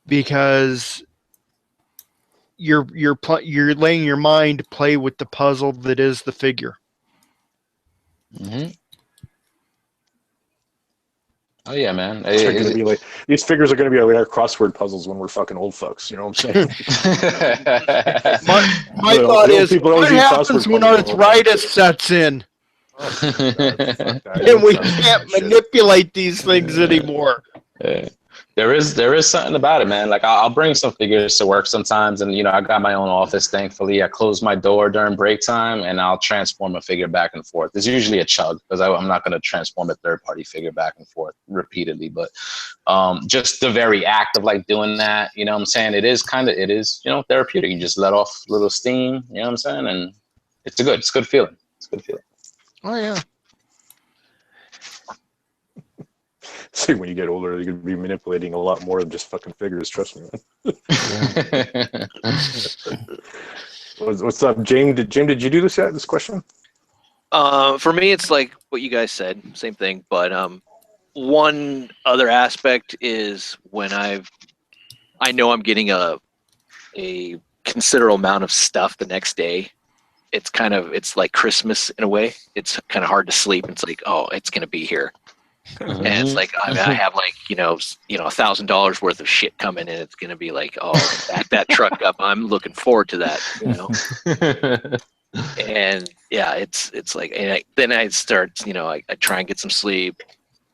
because you're letting your mind play with the puzzle that is the figure. Oh yeah, man. Gonna be like, these figures are going to be like our crossword puzzles when we're fucking old folks. You know what I'm saying? my thought is, what happens when arthritis sets in? And we can't manipulate these things anymore. There is something about it, man. Like I'll bring some figures to work sometimes, and I got my own office. Thankfully, I close my door during break time, and I'll transform a figure back and forth. It's usually a chug because I'm not going to transform a third-party figure back and forth repeatedly. But just the very act of like doing that, what I'm saying, it is therapeutic. You just let off a little steam, what I'm saying, and it's a good feeling. It's a good feeling. Oh yeah. See, when you get older, you're gonna be manipulating a lot more than just fucking figures. Trust me. What's up, James? Did you do this yet? This question? For me, it's like what you guys said, same thing. But one other aspect is when I know I'm getting a considerable amount of stuff the next day. It's like Christmas in a way. It's kind of hard to sleep. It's like, oh, it's gonna be here. And it's like I have like $1,000 worth of shit coming in. It's gonna be like, oh, back that truck up. I'm looking forward to that. And yeah, it's like, and then I start, I try and get some sleep,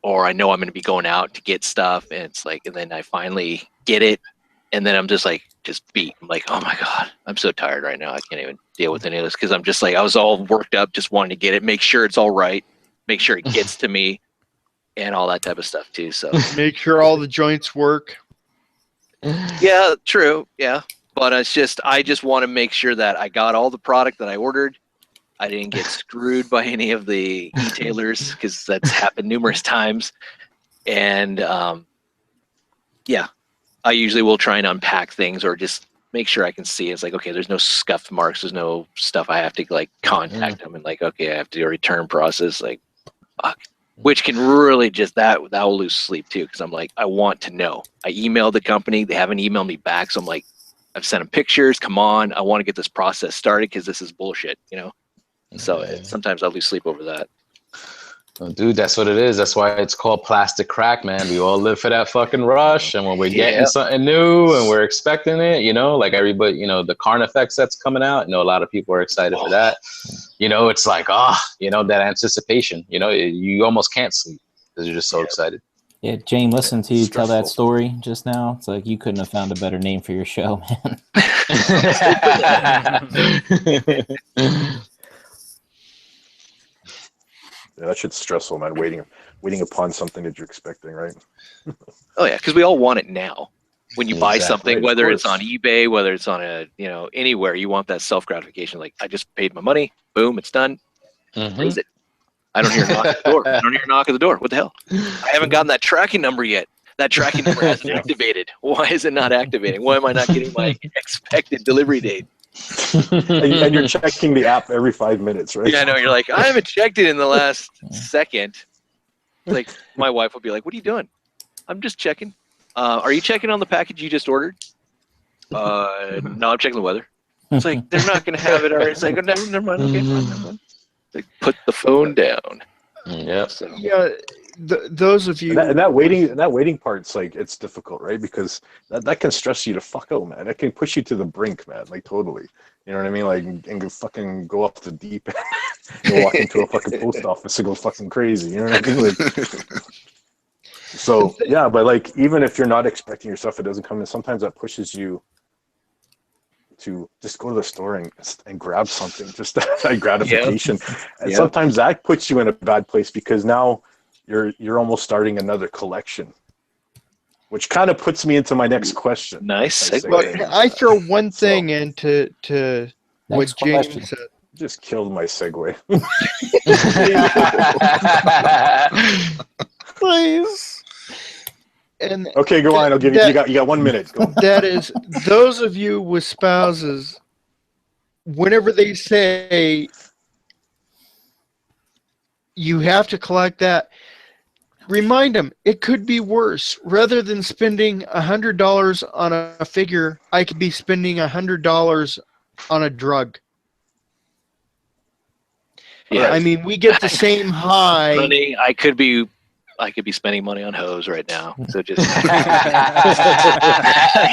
or I know I'm gonna be going out to get stuff, and it's like, and then I finally get it, and then I'm just beat. I'm like, oh my god, I'm so tired right now. I can't even deal with any of this because I'm just like, I was all worked up, just wanting to get it, make sure it's all right, make sure it gets to me. And all that type of stuff too. So make sure all the joints work. Yeah, true. Yeah, but I just want to make sure that I got all the product that I ordered. I didn't get screwed by any of the e-tailers because that's happened numerous times. And yeah, I usually will try and unpack things or just make sure I can see. It's like, okay, there's no scuff marks. There's no stuff I have to like contact them and like, okay, I have to do a return process. Like, fuck. Which can really just that will lose sleep too, because I'm like, I want to know. I emailed the company, they haven't emailed me back, so I'm like, I've sent them pictures. Come on, I want to get this process started because this is bullshit, So sometimes I lose sleep over that. Well, dude, that's what it is. That's why it's called plastic crack, man. We all live for that fucking rush, and when we're getting something new and we're expecting it, like everybody, the Carnifex that's coming out. A lot of people are excited for that. It's like, that anticipation. You almost can't sleep because you're just so excited. Yeah, Jane, listen to you tell that story just now. It's like you couldn't have found a better name for your show, man. Yeah, that shit's stressful, man. Waiting upon something that you're expecting, right? Oh yeah, because we all want it now. When you buy something, whether it's on eBay, whether it's on anywhere, you want that self gratification. Like, I just paid my money, boom, it's done. Is it? I don't hear a knock at the door. I don't hear a knock at the door. What the hell? I haven't gotten that tracking number yet. That tracking number hasn't activated. Why is it not activating? Why am I not getting my expected delivery date? and you're checking the app every 5 minutes, right? Yeah, I know. You're like, I haven't checked it in the last second. Like, my wife will be like, what are you doing? I'm just checking. Are you checking on the package you just ordered? No, I'm checking the weather. It's like, they're not going to have it. Or it's like, oh, never mind. Okay, fine, never mind. Like, put the phone down. Yep. So. Yeah. Those of you that waiting part's like, it's difficult, right? Because that can stress you to fuck out, man. That can push you to the brink, man. Like, totally. You know what I mean? Like, and go fucking go off the deep end. You walk into a fucking post office and go fucking crazy. You know what I mean? Like, so yeah, but like, even if you're not expecting your stuff, it doesn't come in. Sometimes that pushes you to just go to the store and grab something, just that gratification. And sometimes that puts you in a bad place because now you're almost starting another collection, which kind of puts me into my next question. Nice. But I throw one thing into what James said. Just killed my segue. Please. And okay, go on. I'll give you. You got 1 minute. Go on. That is, those of you with spouses, whenever they say you have to collect that, remind them it could be worse. Rather than spending $100 on a figure, I could be spending $100 on a drug. Yeah, I mean, we get the same high. Money, I could be spending money on hose right now. So just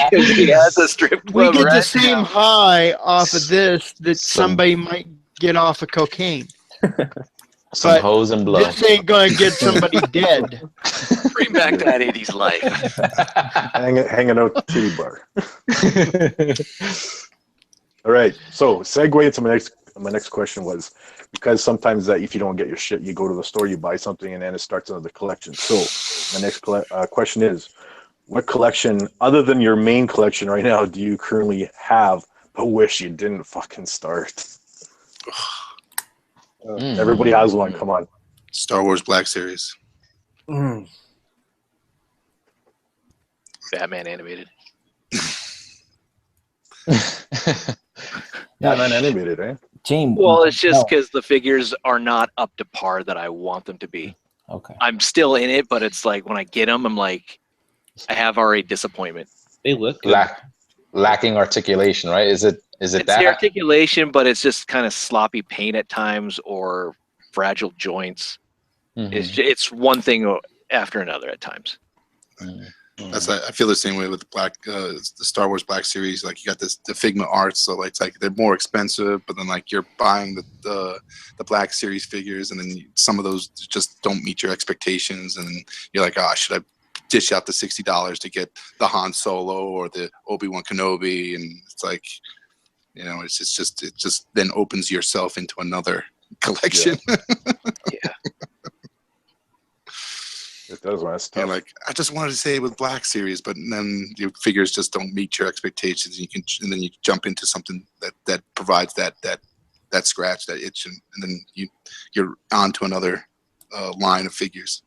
he has a strip club. We get right the same now. high off of this that somebody might get off of cocaine. Some But hose and blow. this ain't gonna get somebody dead. Bring back that 80s life. Hanging out titty bar. All right. So segue into my next question was, because sometimes that if you don't get your shit, you go to the store, you buy something, and then it starts another collection. So my next question is, what collection, other than your main collection right now, do you currently have but wish you didn't fucking start? Everybody has one. Come on. Star Wars Black Series. Batman animated. Batman animated, eh? James. Well, it's just because the figures are not up to par that I want them to be. Okay. I'm still in it, but it's like when I get them, I'm like, I have already disappointment. They look good. Lacking articulation, right? Is it It's that? the articulation, but it's just kind of sloppy paint at times or fragile joints. It's one thing after another at times. I feel the same way with the Star Wars Black Series. Like you got the Figma art, so it's like they're more expensive, but then like you're buying the Black Series figures, and then some of those just don't meet your expectations, and you're like, oh, should I dish out the $60 to get the Han Solo or the Obi-Wan Kenobi? And it's like, you know, it just then opens yourself into another collection. Yeah. It does, man. It's tough. You're like, I just wanted to say it was Black Series, but then your figures just don't meet your expectations. And then you jump into something that provides that scratch, that itch, and then you're on to another line of figures.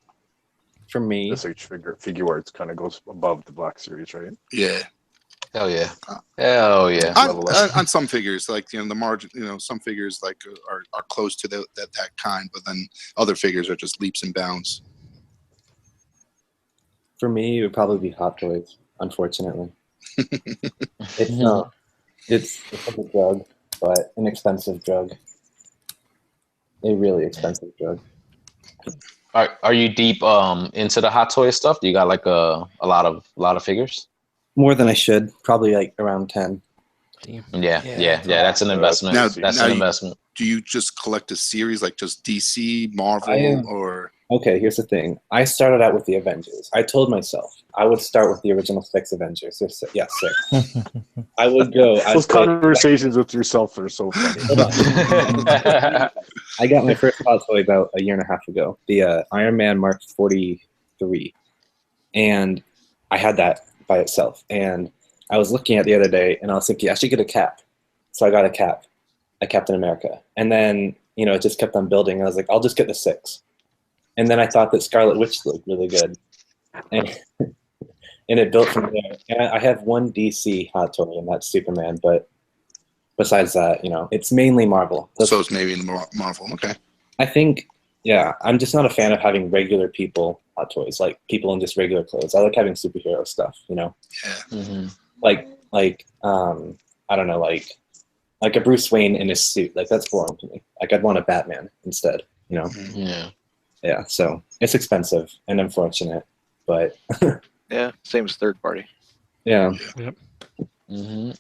For me, this figure arts kind of goes above the Black Series, right? Yeah. Hell yeah. Hell yeah. On some figures, like, you know, the margin, you know, some figures like are close to that kind, but then other figures are just leaps and bounds. For me, it would probably be Hot Toys, unfortunately. It's a drug, but an expensive drug. A really expensive drug. Are you deep into the Hot Toy stuff? Do you got like a lot of figures? More than I should. Probably like around 10. Yeah. That's an investment. That's an investment. Do you just collect a series, like just DC, Marvel, or? Okay, here's the thing. I started out with the Avengers. I told myself I would start with the original 6 Avengers. 6. I would go. Those conversations with yourself are so funny. Hold on. I got my first Hot Toy about a year and a half ago. The Iron Man Mark 43, and I had that by itself. And I was looking at it the other day, and I was thinking I should get a cap. So I got a cap, a Captain America, and then it just kept on building. I was like, I'll just get the 6. And then I thought that Scarlet Witch looked really good, and it built from there. And I have one DC Hot Toy, and that's Superman. But besides that, it's mainly Marvel. So it's maybe in Marvel. Okay. I think, I'm just not a fan of having regular people Hot Toys, like people in just regular clothes. I like having superhero stuff. Yeah. Mm-hmm. Like I don't know, like a Bruce Wayne in his suit. Like that's boring to me. Like I'd want a Batman instead. Yeah, so it's expensive and unfortunate, but yeah, same as third party. Yeah. Yep. Mm-hmm.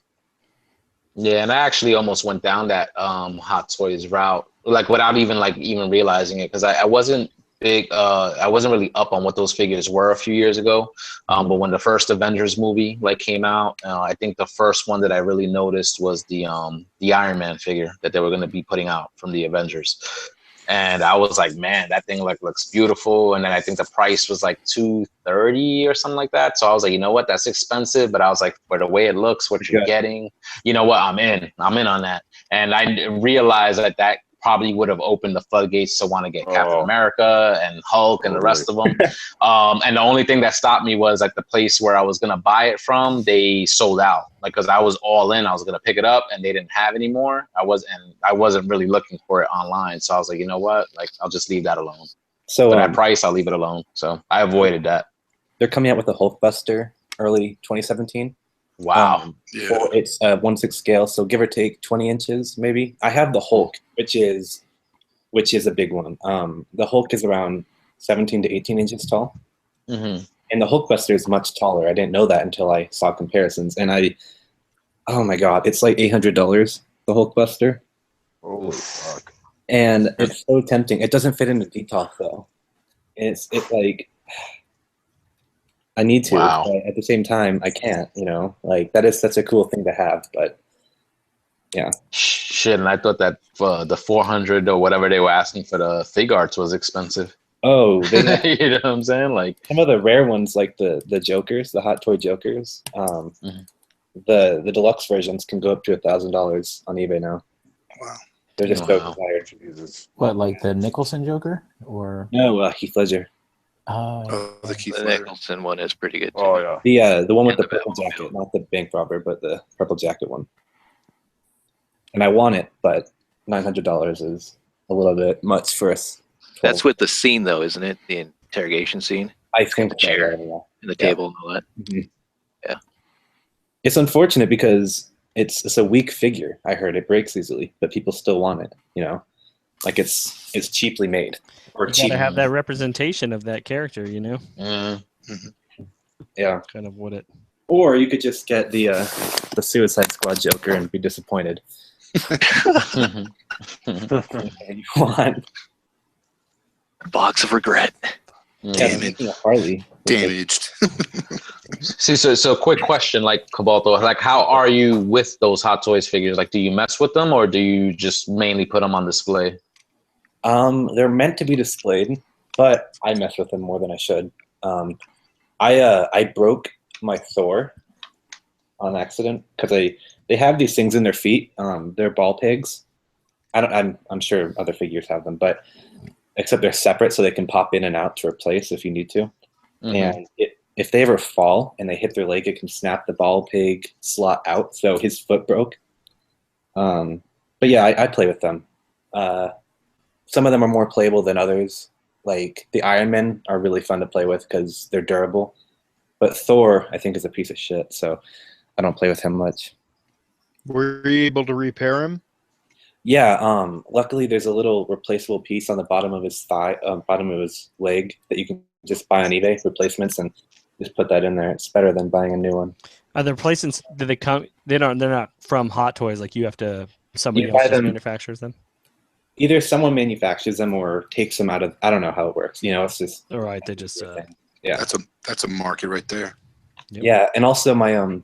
Yeah, and I actually almost went down that Hot Toys route, like without even realizing it, because I wasn't big. I wasn't really up on what those figures were a few years ago. But when the first Avengers movie came out, I think the first one that I really noticed was the Iron Man figure that they were going to be putting out from the Avengers. And I was like, man, that thing looks beautiful. And then I think the price was like $230 or something like that. So I was like, you know what, that's expensive. But I was like, for the way it looks, what you're getting, you know what, I'm in on that. And I realized that probably would have opened the floodgates to want to get Captain America and Hulk and the rest of them. And the only thing that stopped me was like the place where I was going to buy it from, they sold out. Like, cause I was all in, I was going to pick it up and they didn't have any more. I wasn't really looking for it online. So I was like, you know what? Like, I'll just leave that alone. So for that price, I'll leave it alone. So I avoided that. They're coming out with a Hulkbuster early 2017. Wow. It's a 1/6 scale, so give or take 20 inches, maybe. I have the Hulk, which is a big one. The Hulk is around 17 to 18 inches tall. Mm-hmm. And the Hulkbuster is much taller. I didn't know that until I saw comparisons. And oh my God, it's like $800, the Hulkbuster. Oh, fuck. And it's so tempting. It doesn't fit into detox though. It's like I need to, Wow. but at the same time I can't. You know, like that's a cool thing to have, but yeah. Shit, and I thought that the 400 or whatever they were asking for the fig arts was expensive. Oh, they have, you know what I'm saying? Like some of the rare ones, like the Jokers, the Hot Toy Jokers. The deluxe versions can go up to $1,000 on eBay now. Wow. They're just so tired. What, like the Nicholson Joker, or no, Heath Ledger. Oh, the Keith The Ledger. Nicholson one is pretty good. Too. Oh yeah. The one with the purple jacket, not the bank robber, but the purple jacket one. And I want it, but $900 is a little bit much for us. That's with the scene, though, isn't it? The interrogation scene. I think the chair and the table and all that. Mhm. Yeah. It's unfortunate because it's a weak figure. I heard it breaks easily, but people still want it. You know, like it's cheaply made or You cheap. gotta have that representation of that character, you know. Yeah. Kind of what it. Or you could just get the Suicide Squad Joker and be disappointed. You want Box of regret. Damn it. Harley. Damaged. See, so quick question, like Cabalto, like how are you with those Hot Toys figures? Like, do you mess with them or do you just mainly put them on display? They're meant to be displayed, but I mess with them more than I should. I broke my Thor on accident because they have these things in their feet. They're ball pegs. I'm sure other figures have them, but except they're separate, so they can pop in and out to replace if you need to. And if they ever fall and they hit their leg, it can snap the ball peg slot out. So his foot broke. But yeah, I play with them. Some of them are more playable than others. Like the Iron Men are really fun to play with because they're durable. But Thor, I think, is a piece of shit, so I don't play with him much. Were you able to repair him? Yeah, luckily there's a little replaceable piece on the bottom of his thigh, bottom of his leg that you can just buy on eBay, replacements, and just put that in there. It's better than buying a new one. Are there places that they come? They're not from Hot Toys. Like you have to somebody You else buy just them- manufactures them. Either someone manufactures them or takes them out of. I don't know how it works. You know, it's just. All right, they just. Yeah, that's a market right there. Yep. Yeah, and also my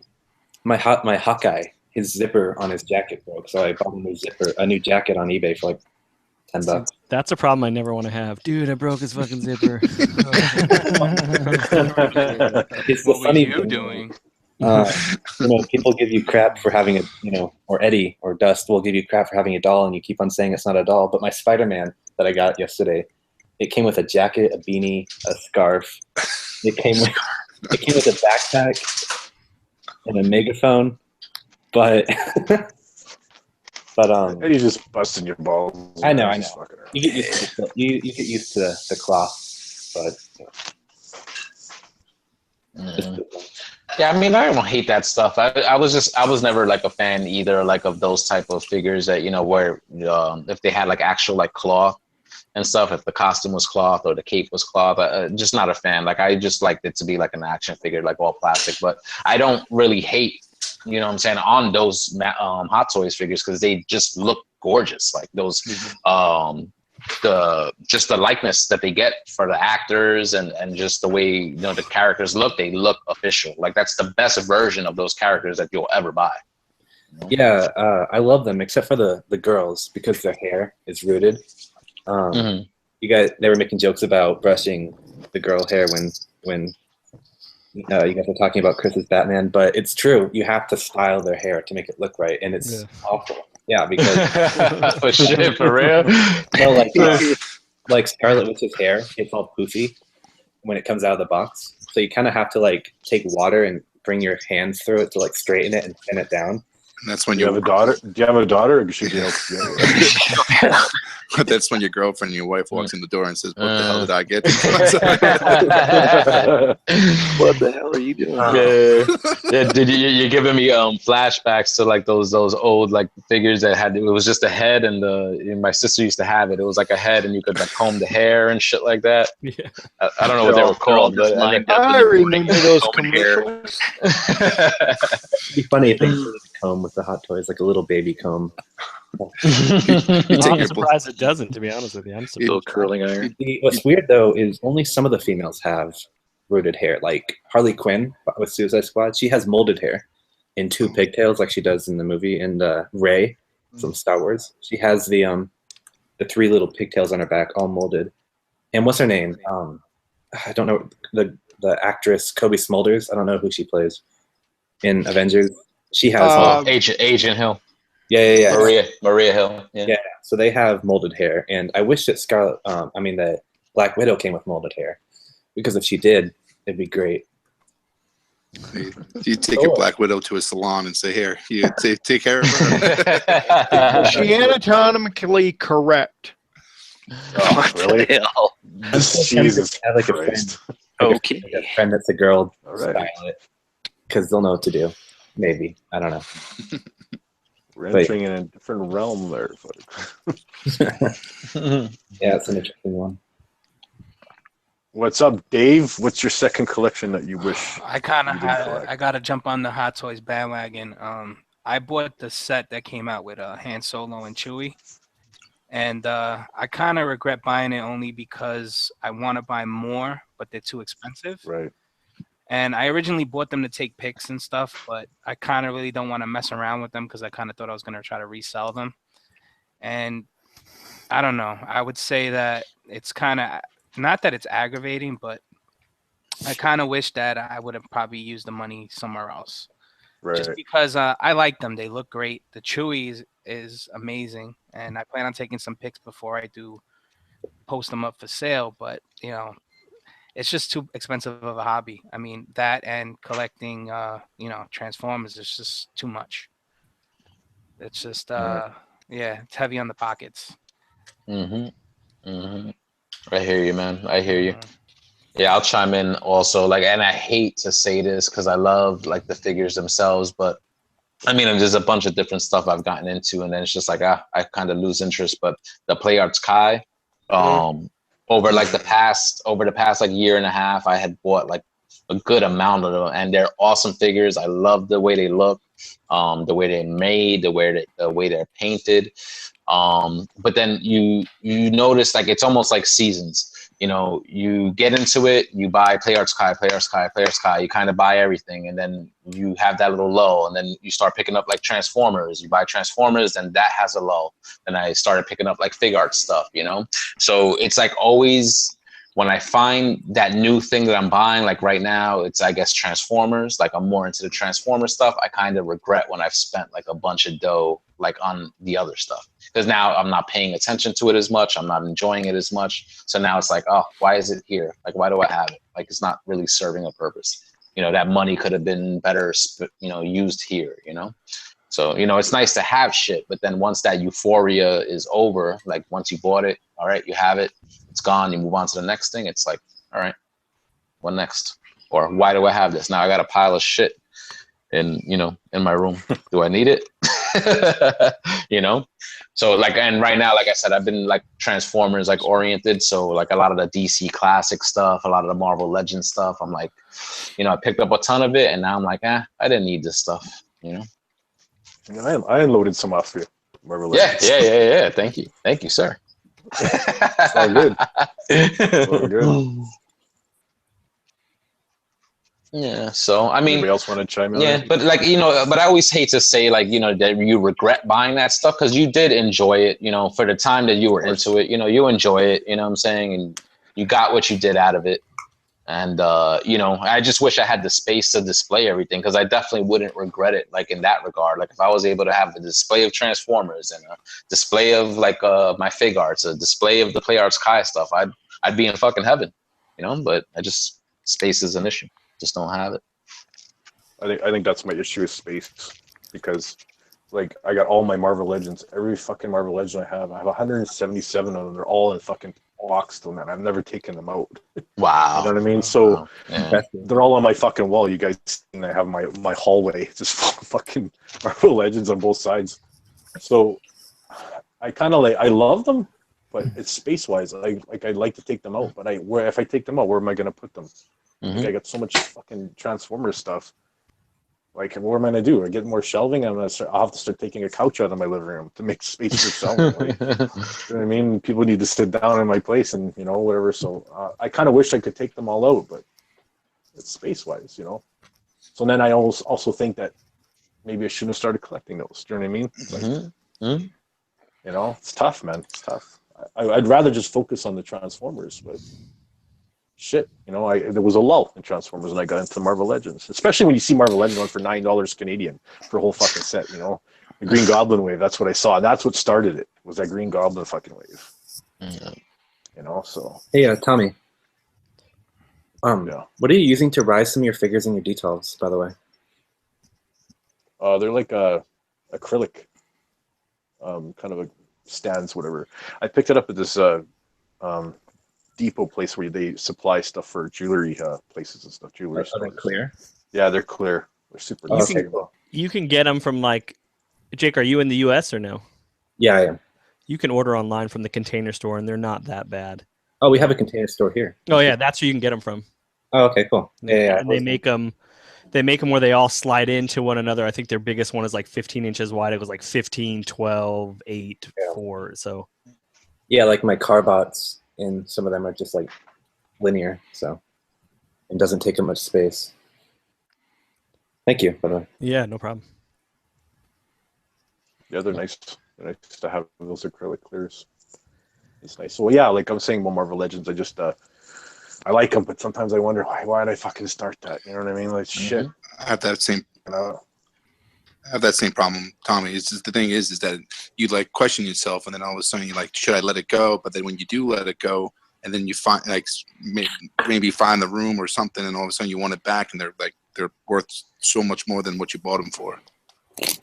my Hawkeye, his zipper on his jacket broke, so I bought a new jacket on eBay for like $10. That's a problem I never want to have, dude. I broke his fucking zipper. It's What the were funny you thing, doing? People give you crap for having a, or Eddie or Dust will give you crap for having a doll, and you keep on saying it's not a doll. But my Spider-Man that I got yesterday, it came with a jacket, a beanie, a scarf. It came with a backpack and a megaphone. But Eddie's just busting your balls. I know. Just fucking around. You get used to you get used to the cloth, but. Yeah, I mean, I don't hate that stuff. I was never like a fan either, like of those type of figures that, where if they had like actual like cloth and stuff, if the costume was cloth or the cape was cloth, just not a fan. Like I just liked it to be like an action figure, like all plastic. But I don't really hate, what I'm saying, on those Hot Toys figures because they just look gorgeous. Like those, the likeness that they get for the actors and just the way the characters look, they look official. Like that's the best version of those characters that you'll ever buy. Yeah, I love them except for the girls because their hair is rooted. You guys, they were making jokes about brushing the girl hair when you guys were talking about Chris's Batman, but it's true. You have to style their hair to make it look right, and it's awful. Yeah, because for shit, for real. No, like Scarlet Witch's hair, it's all poofy when it comes out of the box. So you kind of have to like take water and bring your hands through it to like straighten it and pin it down. And that's when you have a daughter. Do you have a daughter, or should you help? That's when your girlfriend and your wife walks in the door and says, "What the hell did I get?" What the hell are you doing? You're giving me flashbacks to like those old like figures that had, it was just a head and my sister used to have it. It was like a head and you could like comb the hair and shit like that. Yeah. I don't know what they were called, but I remember those commercials. It'd be funny if they put a comb with the Hot Toys, like a little baby comb. I'm surprised it doesn't, to be honest with you. I'm surprised. Little curling iron. What's weird though is only some of the females have rooted hair. Like Harley Quinn with Suicide Squad, she has molded hair in 2 pigtails, like she does in the movie. And Rey from Star Wars, she has the 3 little pigtails on her back, all molded. And what's her name? I don't know the actress Kobe Smulders. I don't know who she plays in Avengers. She has Agent Hill. Yeah. Maria Hill. Yeah. So they have molded hair, and I wish that that Black Widow came with molded hair, because if she did, it'd be great. You take your Black Widow to a salon and say, "Here, you take care of her." Is she anatomically correct? Oh, really? Jesus have like Christ. Okay. A friend that's a girl, All right. style it, because they'll know what to do. Maybe, I don't know. We're entering in a different realm there, folks. Yeah, it's an interesting one. What's up, Dave? What's your second collection that you wish? I gotta jump on the Hot Toys bandwagon. I bought the set that came out with Han Solo and Chewie, and I kind of regret buying it only because I want to buy more, but they're too expensive. Right. And I originally bought them to take pics and stuff, but I kind of really don't want to mess around with them because I kind of thought I was going to try to resell them. And I don't know. I would say that it's kind of, not that it's aggravating, but I kind of wish that I would have probably used the money somewhere else. Right. Just because I like them. They look great. The Chewie is amazing. And I plan on taking some pics before I do post them up for sale. But, you know, it's just too expensive of a hobby. I mean, that and collecting, Transformers is just too much. It's just, it's heavy on the pockets. I hear you, man. I hear you. Yeah, I'll chime in also. Like, and I hate to say this because I love like the figures themselves, but I mean, there's a bunch of different stuff I've gotten into, and then it's just like I kind of lose interest. But the Play Arts Kai, over the past like year and a half, I had bought like a good amount of them, and they're awesome figures. I love the way they look, the way they're made, the way they're painted. But then you notice like it's almost like seasons. You know, you get into it, you buy Play Arts Kai, you kind of buy everything, and then you have that little lull, and then you start picking up like Transformers. You buy Transformers, and that has a lull. Then I started picking up like Fig Art stuff, you know? So it's like always when I find that new thing that I'm buying, like right now, it's, I guess, Transformers, like I'm more into the Transformers stuff. I kind of regret when I've spent like a bunch of dough like on the other stuff, because now I'm not paying attention to it as much. I'm not enjoying it as much. So now it's like, oh, why is it here? Like, why do I have it? Like, it's not really serving a purpose. You know, that money could have been better, used here, you know? So, you know, it's nice to have shit, but then once that euphoria is over, like once you bought it, all right, you have it, it's gone, you move on to the next thing. It's like, all right, what next? Or why do I have this? Now I got a pile of shit in my room. Do I need it? You know? So like, and right now, like I said, I've been like Transformers like oriented. So like a lot of the DC classic stuff, a lot of the Marvel Legends stuff, I'm like, I picked up a ton of it, and now I'm like, I didn't need this stuff, you know? I unloaded some off for you. Marvel Legends. Yeah. Thank you, sir. It's all good. It's all good. Yeah, so I mean, anybody else want to chime in? Yeah, but like but I always hate to say like that you regret buying that stuff, because you did enjoy it, for the time that you were into it. You enjoy it, you know what I'm saying, and you got what you did out of it. And I just wish I had the space to display everything, because I definitely wouldn't regret it. Like in that regard, like if I was able to have a display of Transformers and a display of like my Fig Arts, a display of the Play Arts Kai stuff, I'd be in fucking heaven, But space is an issue. Just don't have it. I think that's my issue with space, because like I got all my Marvel Legends, every fucking Marvel Legend I have 177 of them. They're all in fucking box still, man. I've never taken them out. Wow. You know what I mean? So yeah. They're all on my fucking wall. You guys, I have my hallway just full of fucking Marvel Legends on both sides. So I kind of I love them, but it's space wise. I'd like to take them out, but if I take them out, where am I going to put them? Like, I got so much fucking Transformers stuff. Like, what am I gonna do? I get more shelving. I'll have to start taking a couch out of my living room to make space for shelving. Like, you know what I mean? People need to sit down in my place and whatever. So I kind of wish I could take them all out, but it's space wise, So then I also think that maybe I shouldn't have started collecting those. Do you know what I mean? It's like, it's tough, man. It's tough. I'd rather just focus on the Transformers, but shit, there was a lull in Transformers when I got into Marvel Legends, especially when you see Marvel Legends for $9 Canadian for a whole fucking set. The Green Goblin wave. That's what I saw. That's what started it. Was that Green Goblin fucking wave? So. Hey, Tommy. What are you using to rise some of your figures and your details, by the way? They're like acrylic, kind of a stands, whatever. I picked it up at this depot place where they supply stuff for jewelry places and stuff. Jewelry stores. Are they clear? Yeah, they're clear. They're super nice. You can get them from Jake, are you in the US or no? Yeah, I am. You can order online from the Container Store, and they're not that bad. Oh, we have a Container Store here. Oh yeah, that's where you can get them from. Oh, okay, cool. Yeah. And they make them where they all slide into one another. I think their biggest one is like 15 inches wide. It was like 15, 12, 8, 4. So. Yeah, like my Carbots, and some of them are just like linear, so it doesn't take up much space. Thank you, by the way. Yeah, no problem. Yeah, they're nice. They're nice to have those acrylic clears. It's nice. So yeah, like I'm saying about Marvel Legends, I just I like them, but sometimes I wonder why did I fucking start that? You know what I mean? Like shit. I have that same. I have that same problem, Tommy. It's just, the thing is that you like question yourself, and then all of a sudden you're like, should I let it go? But then when you do let it go, and then you find like maybe find the room or something, and all of a sudden you want it back, and they're worth so much more than what you bought them for,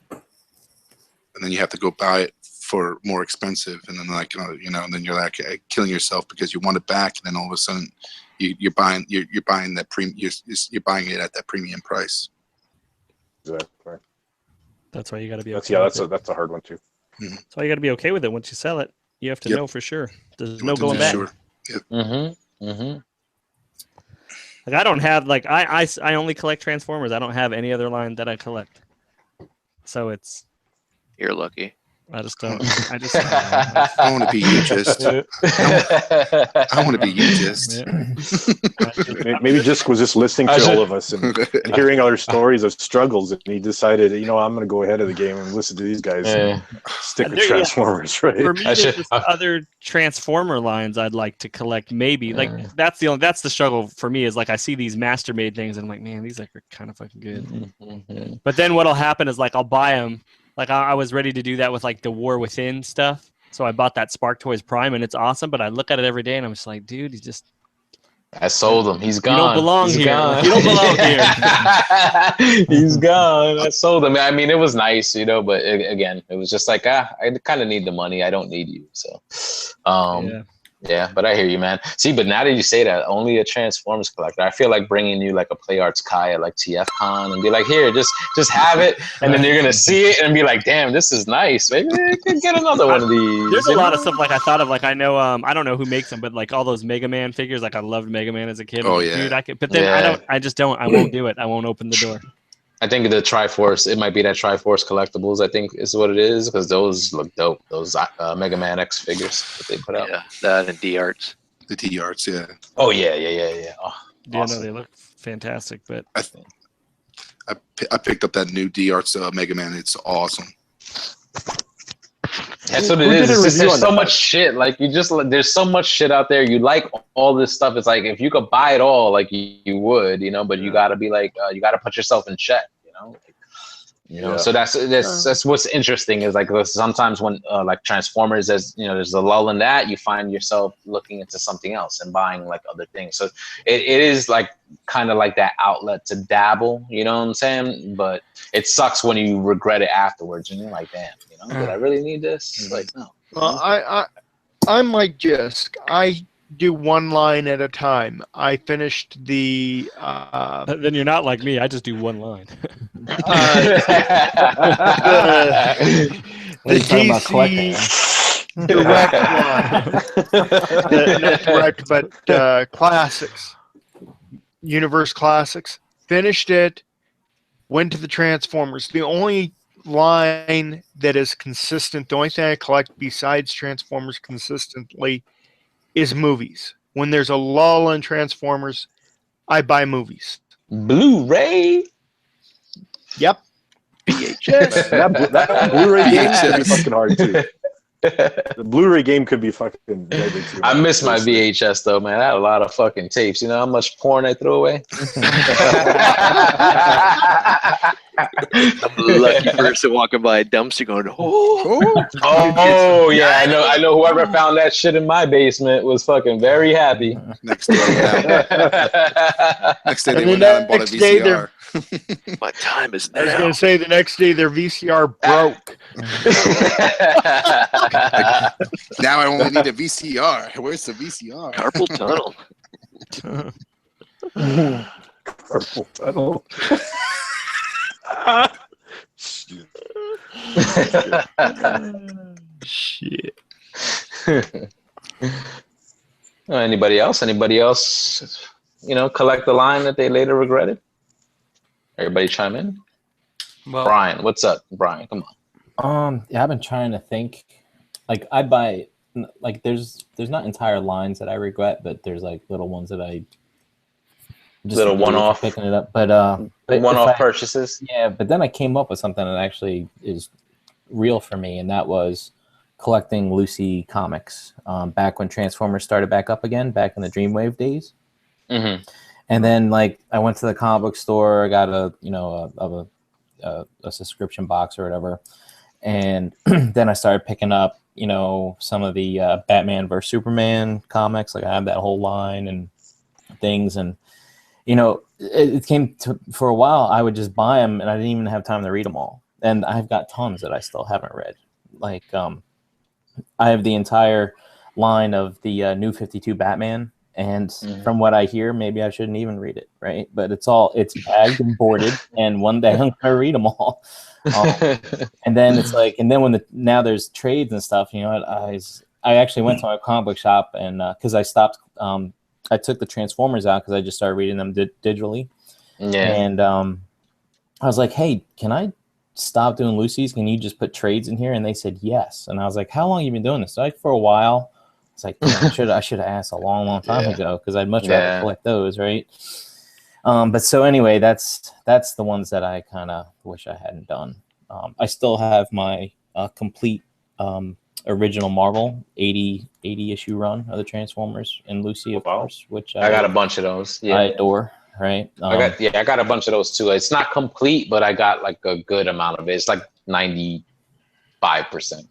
and then you have to go buy it for more expensive, and then and then you're like killing yourself because you want it back, and then all of a sudden you're buying that you're buying it at that premium price. Exactly. That's why you got to be okay. That's a hard one too. That's why you got to be okay with it once you sell it. You have to know for sure. There's no going back. Sure. Yep. Like I don't have I only collect Transformers. I don't have any other line that I collect. So You're lucky. I just don't. I want to be you, just. I want to be you, just. Maybe just was just listening to all of us and hearing other stories of struggles, and he decided, I'm going to go ahead of the game and listen to these guys and stick with Transformers, right? For me, there's just other Transformer lines I'd like to collect. Maybe that's the struggle for me is I see these master made things and I'm like, man, these are kind of fucking good. But then what'll happen is I'll buy them. I was ready to do that with the War Within stuff. So I bought that Spark Toys Prime and it's awesome, but I look at it every day and I'm just like, dude, I sold him. He's gone. You don't belong here. Gone. You don't belong here. He's gone. I sold him. I mean, it was nice, but again, it was just I kind of need the money. I don't need you. So, yeah, but I hear you, man. See, but now that you say that, only a Transformers collector. I feel like bringing you a Play Arts Kai at TFCon and be like, here, just have it, and then you're gonna see it and be like, damn, this is nice. Maybe I could get another one of these. There's a lot of stuff I thought of. I know I don't know who makes them, but all those Mega Man figures. I loved Mega Man as a kid. Oh yeah, dude, I could. But then I won't do it. I won't open the door. I think the Triforce, it might be that Triforce Collectibles, I think is what it is, because those look dope. Those Mega Man X figures that they put out. Yeah, that and D-Arts. The D-Arts, yeah. Oh, yeah. Oh, yeah, awesome. no, they look fantastic. But I picked up that new D-Arts Mega Man. It's awesome. That's what it is. There's so much shit. There's so much shit out there. You like all this stuff. It's if you could buy it all, you would, but you gotta be you gotta put yourself in check, So that's what's interesting is sometimes when Transformers, there's a lull in that, you find yourself looking into something else and buying other things. So it is kind of that outlet to dabble, you know what I'm saying? But it sucks when you regret it afterwards and you're like, damn, did I really need this? No. Well, I'm like Jisk. I do one line at a time. I finished the. Then you're not like me. I just do one line. The DC Direct one. Not Direct, but Classics. Universe Classics. Finished it. went to the Transformers. The only line that is consistent, the only thing I collect besides Transformers consistently is movies. When there's a lull in Transformers, I buy movies. Blu-ray. Yep. VHS. that Blu-ray game could be VHS. fucking hard too. The Blu-ray game could be fucking deadly too. I miss my VHS though, man. I had a lot of fucking tapes. You know how much porn I threw away? Some lucky person walking by a dumpster going, oh, Oh yeah, I know. Whoever found that shit in my basement was fucking very happy. Next day, next day they And went the out and bought a next day they're- VCR. my time is I was now. going to say the next day their VCR broke. Now I only need a VCR. Where's the VCR? Carpal tunnel. Carpal tunnel. Shit. Anybody else? Anybody else? You know, collect the line that they later regretted. Everybody chime in. Well, Brian, what's up, Brian? Come on. Yeah, I've been trying to think. Like I buy, like there's not entire lines that I regret, but there's like little ones that I just Little idiot for one-off. picking it up. But if One-off I- purchases. Yeah, but then I came up with something that actually is real for me, and that was collecting Lucy comics back when Transformers started back up again, back in the Dreamwave days. Mm-hmm. And then like I went to the comic book store, I got a subscription box or whatever, and then I started picking up some of the Batman vs Superman comics. Like I have that whole line and things, and it came to, for a while I would just buy them and I didn't even have time to read them all, and I've got tons that I still haven't read. Like I have the entire line of the New 52 Batman. And from what I hear, maybe I shouldn't even read it, right? But it's bagged and boarded, and one day I'm gonna read them all. And then it's like, and then now there's trades and stuff. I actually went to my comic book shop, and because I stopped, I took the Transformers out because I just started reading them digitally. Yeah. And I was like, hey, can I stop doing Lucy's? Can you just put trades in here? And they said yes. And I was like, how long have you been doing this? Like for a while. It's like, I should have asked a long time ago, because I'd much rather collect those, right? But so anyway, that's the ones that I kind of wish I hadn't done. I still have my complete original Marvel 80 issue run of the Transformers and Lucy, of course, which I got a bunch of those. Yeah. I adore. Right. I got a bunch of those too. It's not complete, but I got like a good amount of it. It's like 95%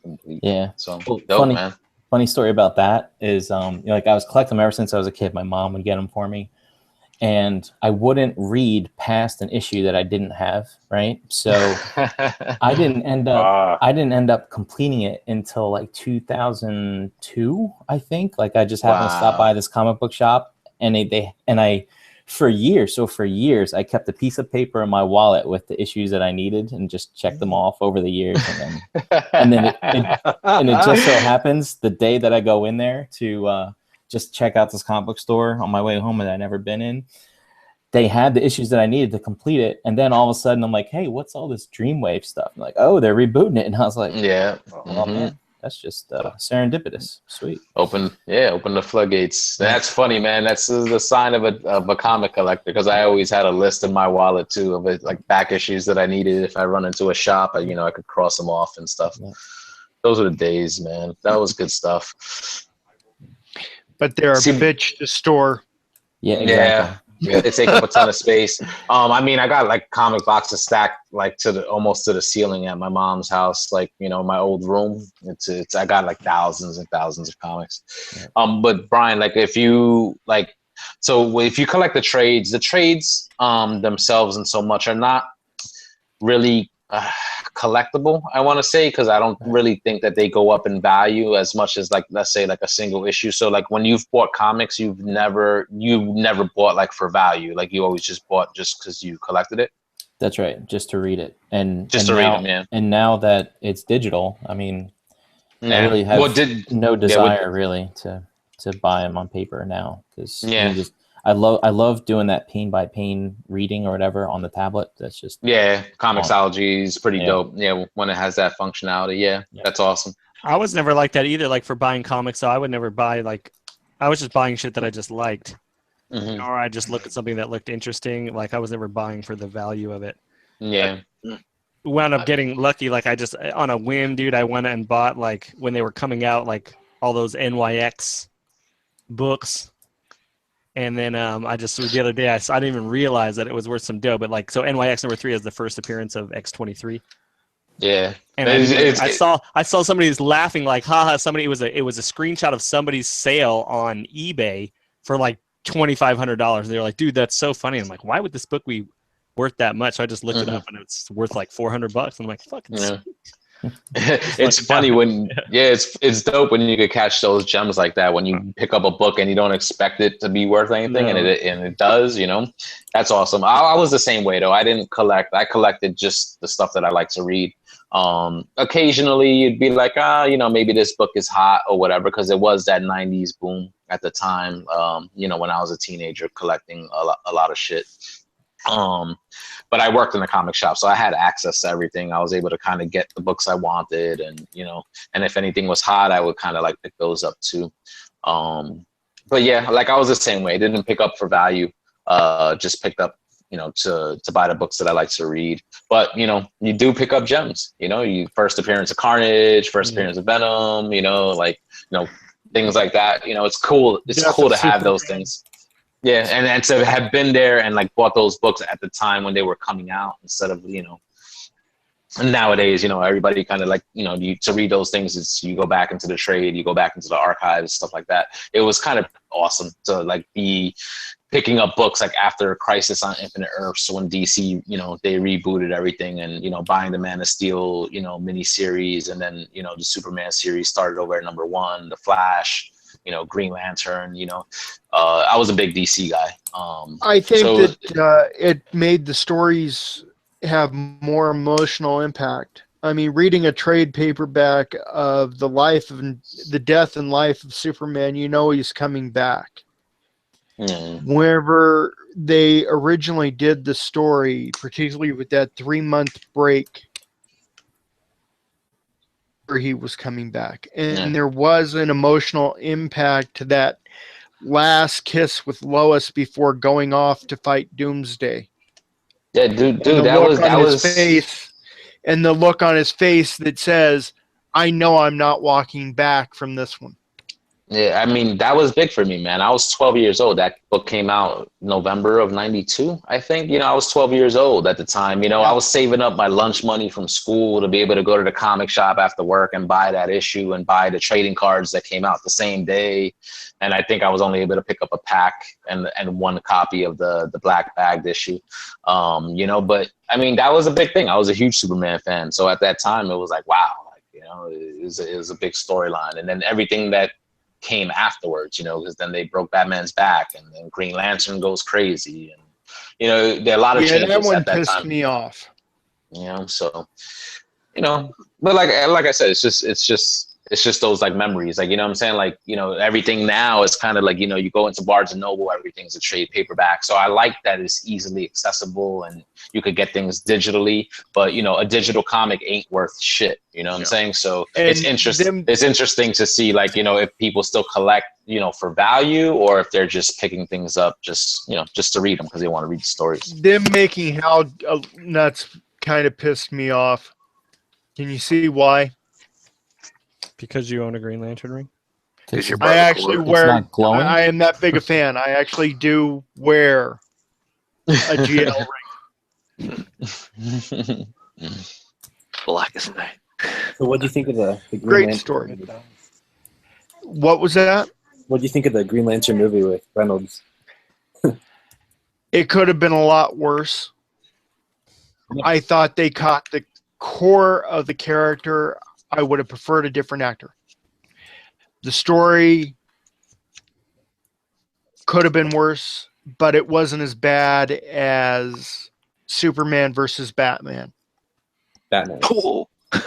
complete. Yeah. So dope, man. Funny story about that is, like I was collecting them ever since I was a kid. My mom would get them for me, and I wouldn't read past an issue that I didn't have. Right, so I didn't end up completing it until like 2002, I think. Like I just happened to stop by this comic book shop, and I. For years, I kept a piece of paper in my wallet with the issues that I needed and just checked them off over the years. And then it just so happens the day that I go in there to just check out this comic book store on my way home that I'd never been in, they had the issues that I needed to complete it. And then all of a sudden I'm like, hey, what's all this Dreamwave stuff? I'm like, oh, they're rebooting it. And I was like, oh man, that's just serendipitous. Sweet. Open the floodgates. That's funny, man. That's the sign of a comic collector, because I always had a list in my wallet too of it, like back issues that I needed. If I run into a shop, I could cross them off and stuff. Yeah. Those were the days, man. That was good stuff. But they're a bitch to store. Yeah, exactly. Yeah, they take up a ton of space. I got like comic boxes stacked like almost to the ceiling at my mom's house. Like, my old room. I got like thousands and thousands of comics. Yeah. But Brian, like if you collect the trades themselves and so much are not really collectible, I want to say, because I don't really think that they go up in value as much as, like, let's say like a single issue. So like when you've bought comics, you've never bought like for value, like you always just bought just because you collected it. That's right, just to read it, and read them. Yeah. And now that it's digital, I really have no desire really to buy them on paper now, because I love doing that pane by pane reading or whatever on the tablet. That's just Comixology is pretty Yeah. dope. Yeah, when it has that functionality. Yeah, that's awesome. I was never like that either. Like for buying comics, so I would never buy like. I was just buying shit that I just liked, Mhm. or I just looked at something that looked interesting. Like I was never buying for the value of it. Yeah. Wound up getting lucky. Like I just on a whim, dude. I went and bought like when they were coming out, like all those NYX books. And then I just the other day I didn't even realize that it was worth some dough. But like so, NYX #3 is the first appearance of X-23. Yeah. And I saw somebody was laughing like, haha, somebody it was a screenshot of somebody's sale on eBay for like $2,500. They were like, dude, that's so funny. I'm like, why would this book be worth that much? So I just looked it up and it's worth like $400. I'm like, fucking sweet. It's funny when it's dope when you could catch those gems like that when you pick up a book and you don't expect it to be worth anything and it does, you know. That's awesome. I was the same way though. I didn't collect. I collected just the stuff that I like to read. Occasionally you'd be like, you know, maybe this book is hot or whatever, because it was that 90s boom at the time, you know, when I was a teenager collecting a lot of shit. But I worked in a comic shop, so I had access to everything. I was able to kind of get the books I wanted, and you know, and if anything was hot, I would kind of like pick those up too. But yeah, like I was the same way. I didn't pick up for value. Just picked up, you know, to buy the books that I like to read. But you know, you do pick up gems. You know, you first appearance of Carnage, first appearance of Venom. You know, like things like that. You know, it's cool. It's cool to have those things. Yeah, and to have been there and like bought those books at the time when they were coming out instead of, you know, nowadays, you know, everybody kind of like, you know, to read those things is you go back into the trade, you go back into the archives, stuff like that. It was kind of awesome to like be picking up books like after Crisis on Infinite Earths when DC, you know, they rebooted everything, and, you know, buying the Man of Steel, you know, miniseries, and then, you know, the Superman series started over at #1, The Flash, you know, Green Lantern, you know. I was a big DC guy. I think that it made the stories have more emotional impact. I mean, reading a trade paperback of the death and life of Superman, you know he's coming back. Wherever they originally did the story, particularly with that 3-month break, he was coming back, and there was an emotional impact to that last kiss with Lois before going off to fight Doomsday. Yeah, dude, that was face, and the look on his face that says, "I know I'm not walking back from this one." Yeah, I mean, that was big for me, man. I was 12 years old. That book came out November of '92, I think. You know, I was 12 years old at the time. You know, I was saving up my lunch money from school to be able to go to the comic shop after work and buy that issue and buy the trading cards that came out the same day. And I think I was only able to pick up a pack and one copy of the black bagged issue. You know, but I mean, that was a big thing. I was a huge Superman fan. So at that time, it was like, wow, like, you know, it was a big storyline. And then everything that came afterwards, you know, because then they broke Batman's back, and then Green Lantern goes crazy, and you know, there are a lot of changes that one at that pissed time. me off. You know, so you know, but like I said, it's just those like memories, like, you know what I'm saying, like, you know, everything now is kind of like, you know, you go into Barnes and Noble, everything's a trade paperback. So I like that it's easily accessible and you could get things digitally, but you know, a digital comic ain't worth shit, you know what I'm saying? So it's interesting to see, like, you know, if people still collect, you know, for value, or if they're just picking things up just, you know, just to read them because they want to read the stories. Them making Hal nuts kind of pissed me off. Can you see why? Because you own a Green Lantern ring? I actually wear. not glowing? I am that big a fan. I actually do wear a GL ring. Black as night. So what do you think of the Green Great Lantern story. movie? What was that? What do you think of the Green Lantern movie with Reynolds? It could have been a lot worse. I thought they caught the core of the character. I would have preferred a different actor. The story could have been worse, but it wasn't as bad as Superman versus Batman. Batman. Cool. I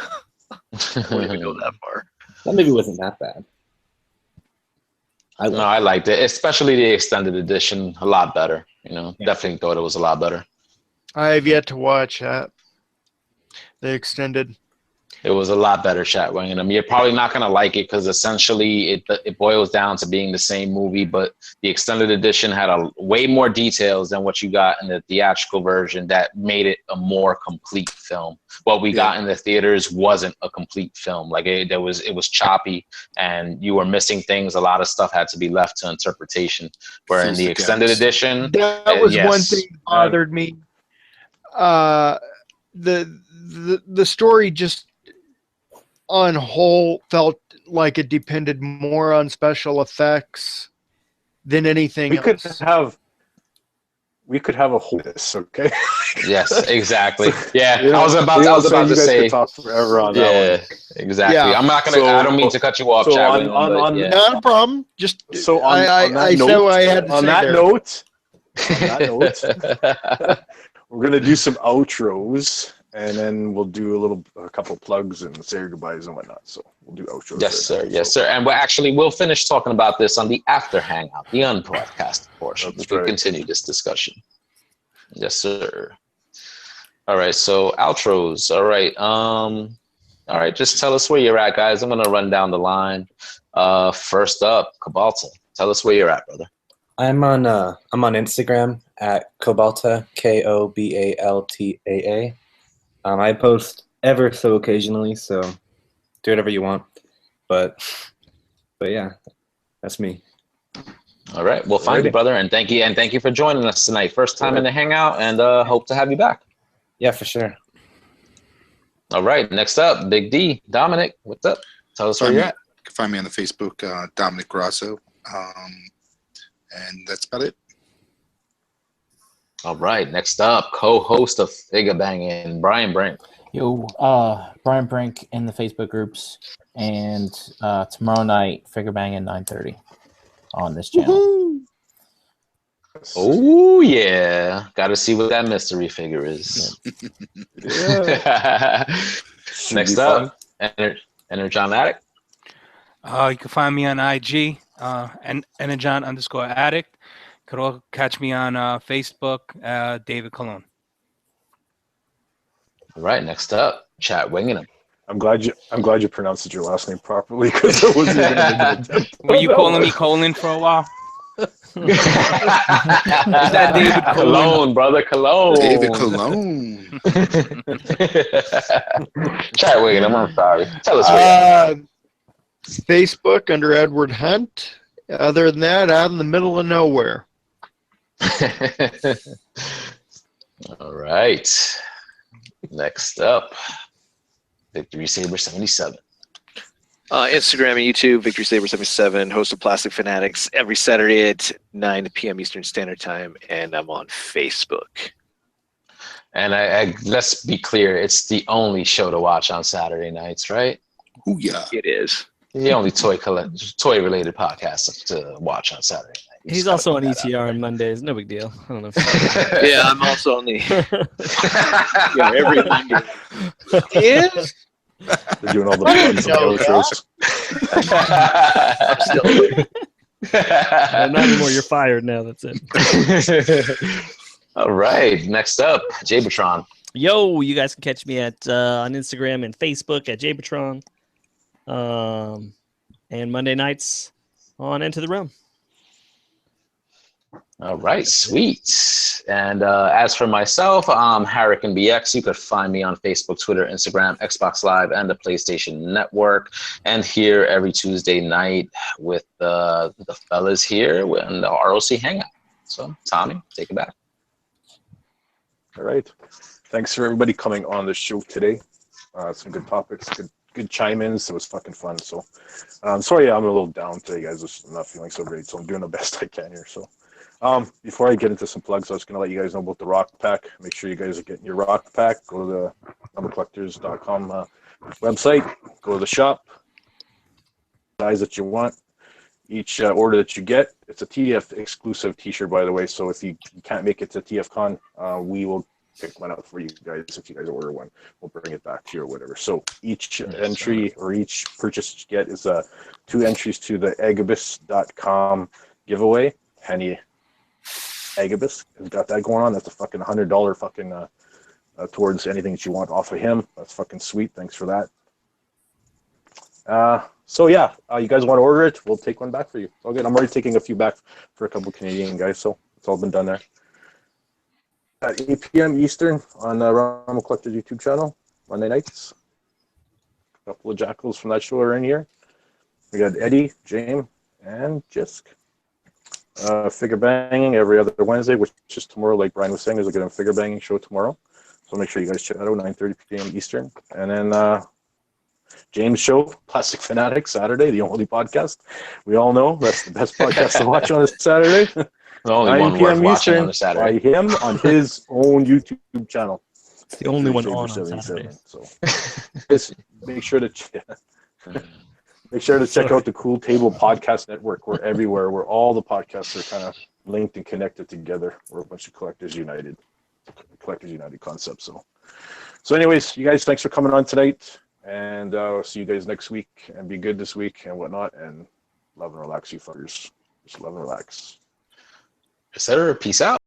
wouldn't even go that far. That movie wasn't that bad. I liked it, especially the extended edition. A lot better. Definitely thought it was a lot better. I have yet to watch that. The extended. It was a lot better, Chat Wingham. You're probably not going to like it because essentially it boils down to being the same movie, but the extended edition had way more details than what you got in the theatrical version that made it a more complete film. What we got in the theaters wasn't a complete film. Like it was choppy and you were missing things. A lot of stuff had to be left to interpretation. Where in the extended edition, that was one thing that bothered me. The story just on whole felt like it depended more on special effects than anything else. We could have a whole this, okay? Yes, exactly. Yeah, Yeah, I was about to say. Could talk forever on that one. Exactly. Yeah. I'm not gonna. I don't mean to cut you off, Chad. Not a problem. Just on that note, we're gonna do some outros. And then we'll do a couple plugs and say your goodbyes and whatnot. So we'll do outros. Yes, sir. Yes, sir. And we'll finish talking about this on the after hangout, the unpodcasted portion. We can continue this discussion. Yes, sir. All right. So outros. All right. All right. Just tell us where you're at, guys. I'm gonna run down the line. First up, Kobalta. Tell us where you're at, brother. I'm on Instagram at Kobalta, Kobaltaa. I post ever so occasionally, so do whatever you want. But yeah, that's me. All right. Well, fine, brother, and thank you for joining us tonight. First time in the hangout, and hope to have you back. Yeah, for sure. All right. Next up, Big D, Dominic. What's up? Tell us where you're at. You can find me on the Facebook, Dominic Grasso, and that's about it. All right, next up, co-host of Figure Banging, Brian Brink. Yo, Brian Brink in the Facebook groups, and tomorrow night, Figure Banging 9:30 on this channel. Woo-hoo. Oh yeah, got to see what that mystery figure is. Next up, Energon Addict. You can find me on IG, Energon_Addict. Could all catch me on Facebook, David Colon. All right, next up, Chat Wingham. I'm glad you pronounced your last name properly because I wasn't even going to attempt. Were you calling me Colon for a while? Is that David Cologne, brother, Cologne. David Cologne. Chat Wingham, I'm sorry. Tell us where Facebook under Edward Hunt. Other than that, out in the middle of nowhere. All right. Next up, Victory Saber 77. Instagram and YouTube, Victory Saber 77, host of Plastic Fanatics every Saturday at 9 p.m. Eastern Standard Time, and I'm on Facebook. And I let's be clear, it's the only show to watch on Saturday nights, right? Ooh, yeah. It is. The only toy-related podcast to watch on Saturday night. He's also on ETR on Mondays. No big deal. I don't know. Yeah, I'm also on the every Monday. Is they're doing all the outros. Not anymore. You're fired now. That's it. All right. Next up, Jaybatron. Yo, you guys can catch me at on Instagram and Facebook at Jaybatron. And Monday nights on Into the Realm. All right, sweet. And as for myself, I'm Hurricane BX. You could find me on Facebook, Twitter, Instagram, Xbox Live, and the PlayStation Network. And here every Tuesday night with the fellas here in the R.O.C. Hangout. So, Tommy, take it back. All right. Thanks for everybody coming on the show today. Some good topics, good chime-ins. It was fucking fun. So, sorry, I'm a little down today, guys. I'm not feeling so great, so I'm doing the best I can here. So, before I get into some plugs, I was going to let you guys know about the Rock Pack. Make sure you guys are getting your Rock Pack. Go to the numbercollectors.com website. Go to the shop. Size that you want. Each order that you get, it's a TF exclusive T-shirt, by the way. So if you can't make it to TFCon, we will pick one out for you guys. If you guys order one, we'll bring it back to you or whatever. So each entry or each purchase you get is 2 entries to the agabus.com giveaway. Henny Agabus has got that going on. That's a fucking $100 fucking towards anything that you want off of him. That's fucking sweet. Thanks for that. So yeah, you guys want to order it? We'll take one back for you. Okay, I'm already taking a few back for a couple of Canadian guys, so it's all been done there. At 8 p.m. Eastern on Rumble Collector's YouTube channel, Monday nights. A couple of jackals from that show are in here. We got Eddie, James, and Jisk. Figure banging every other Wednesday, which is tomorrow. Like Brian was saying, there's a good figure banging show tomorrow. So make sure you guys check that out, 9:30 p.m. Eastern. And then James' show, Plastic Fanatic, Saturday, the only podcast. We all know that's the best podcast to watch on a Saturday. The only one worth watching on a Saturday. By him on his own YouTube channel. It's the only one on Saturdays. So just make sure to check out the Cool Table Podcast Network. We're everywhere. Where all the podcasts are kind of linked and connected together. We're a bunch of Collectors United concept. So anyways, you guys, thanks for coming on tonight. And I'll see you guys next week. And be good this week and whatnot. And love and relax, you fuckers. Just love and relax. Etc. Peace out.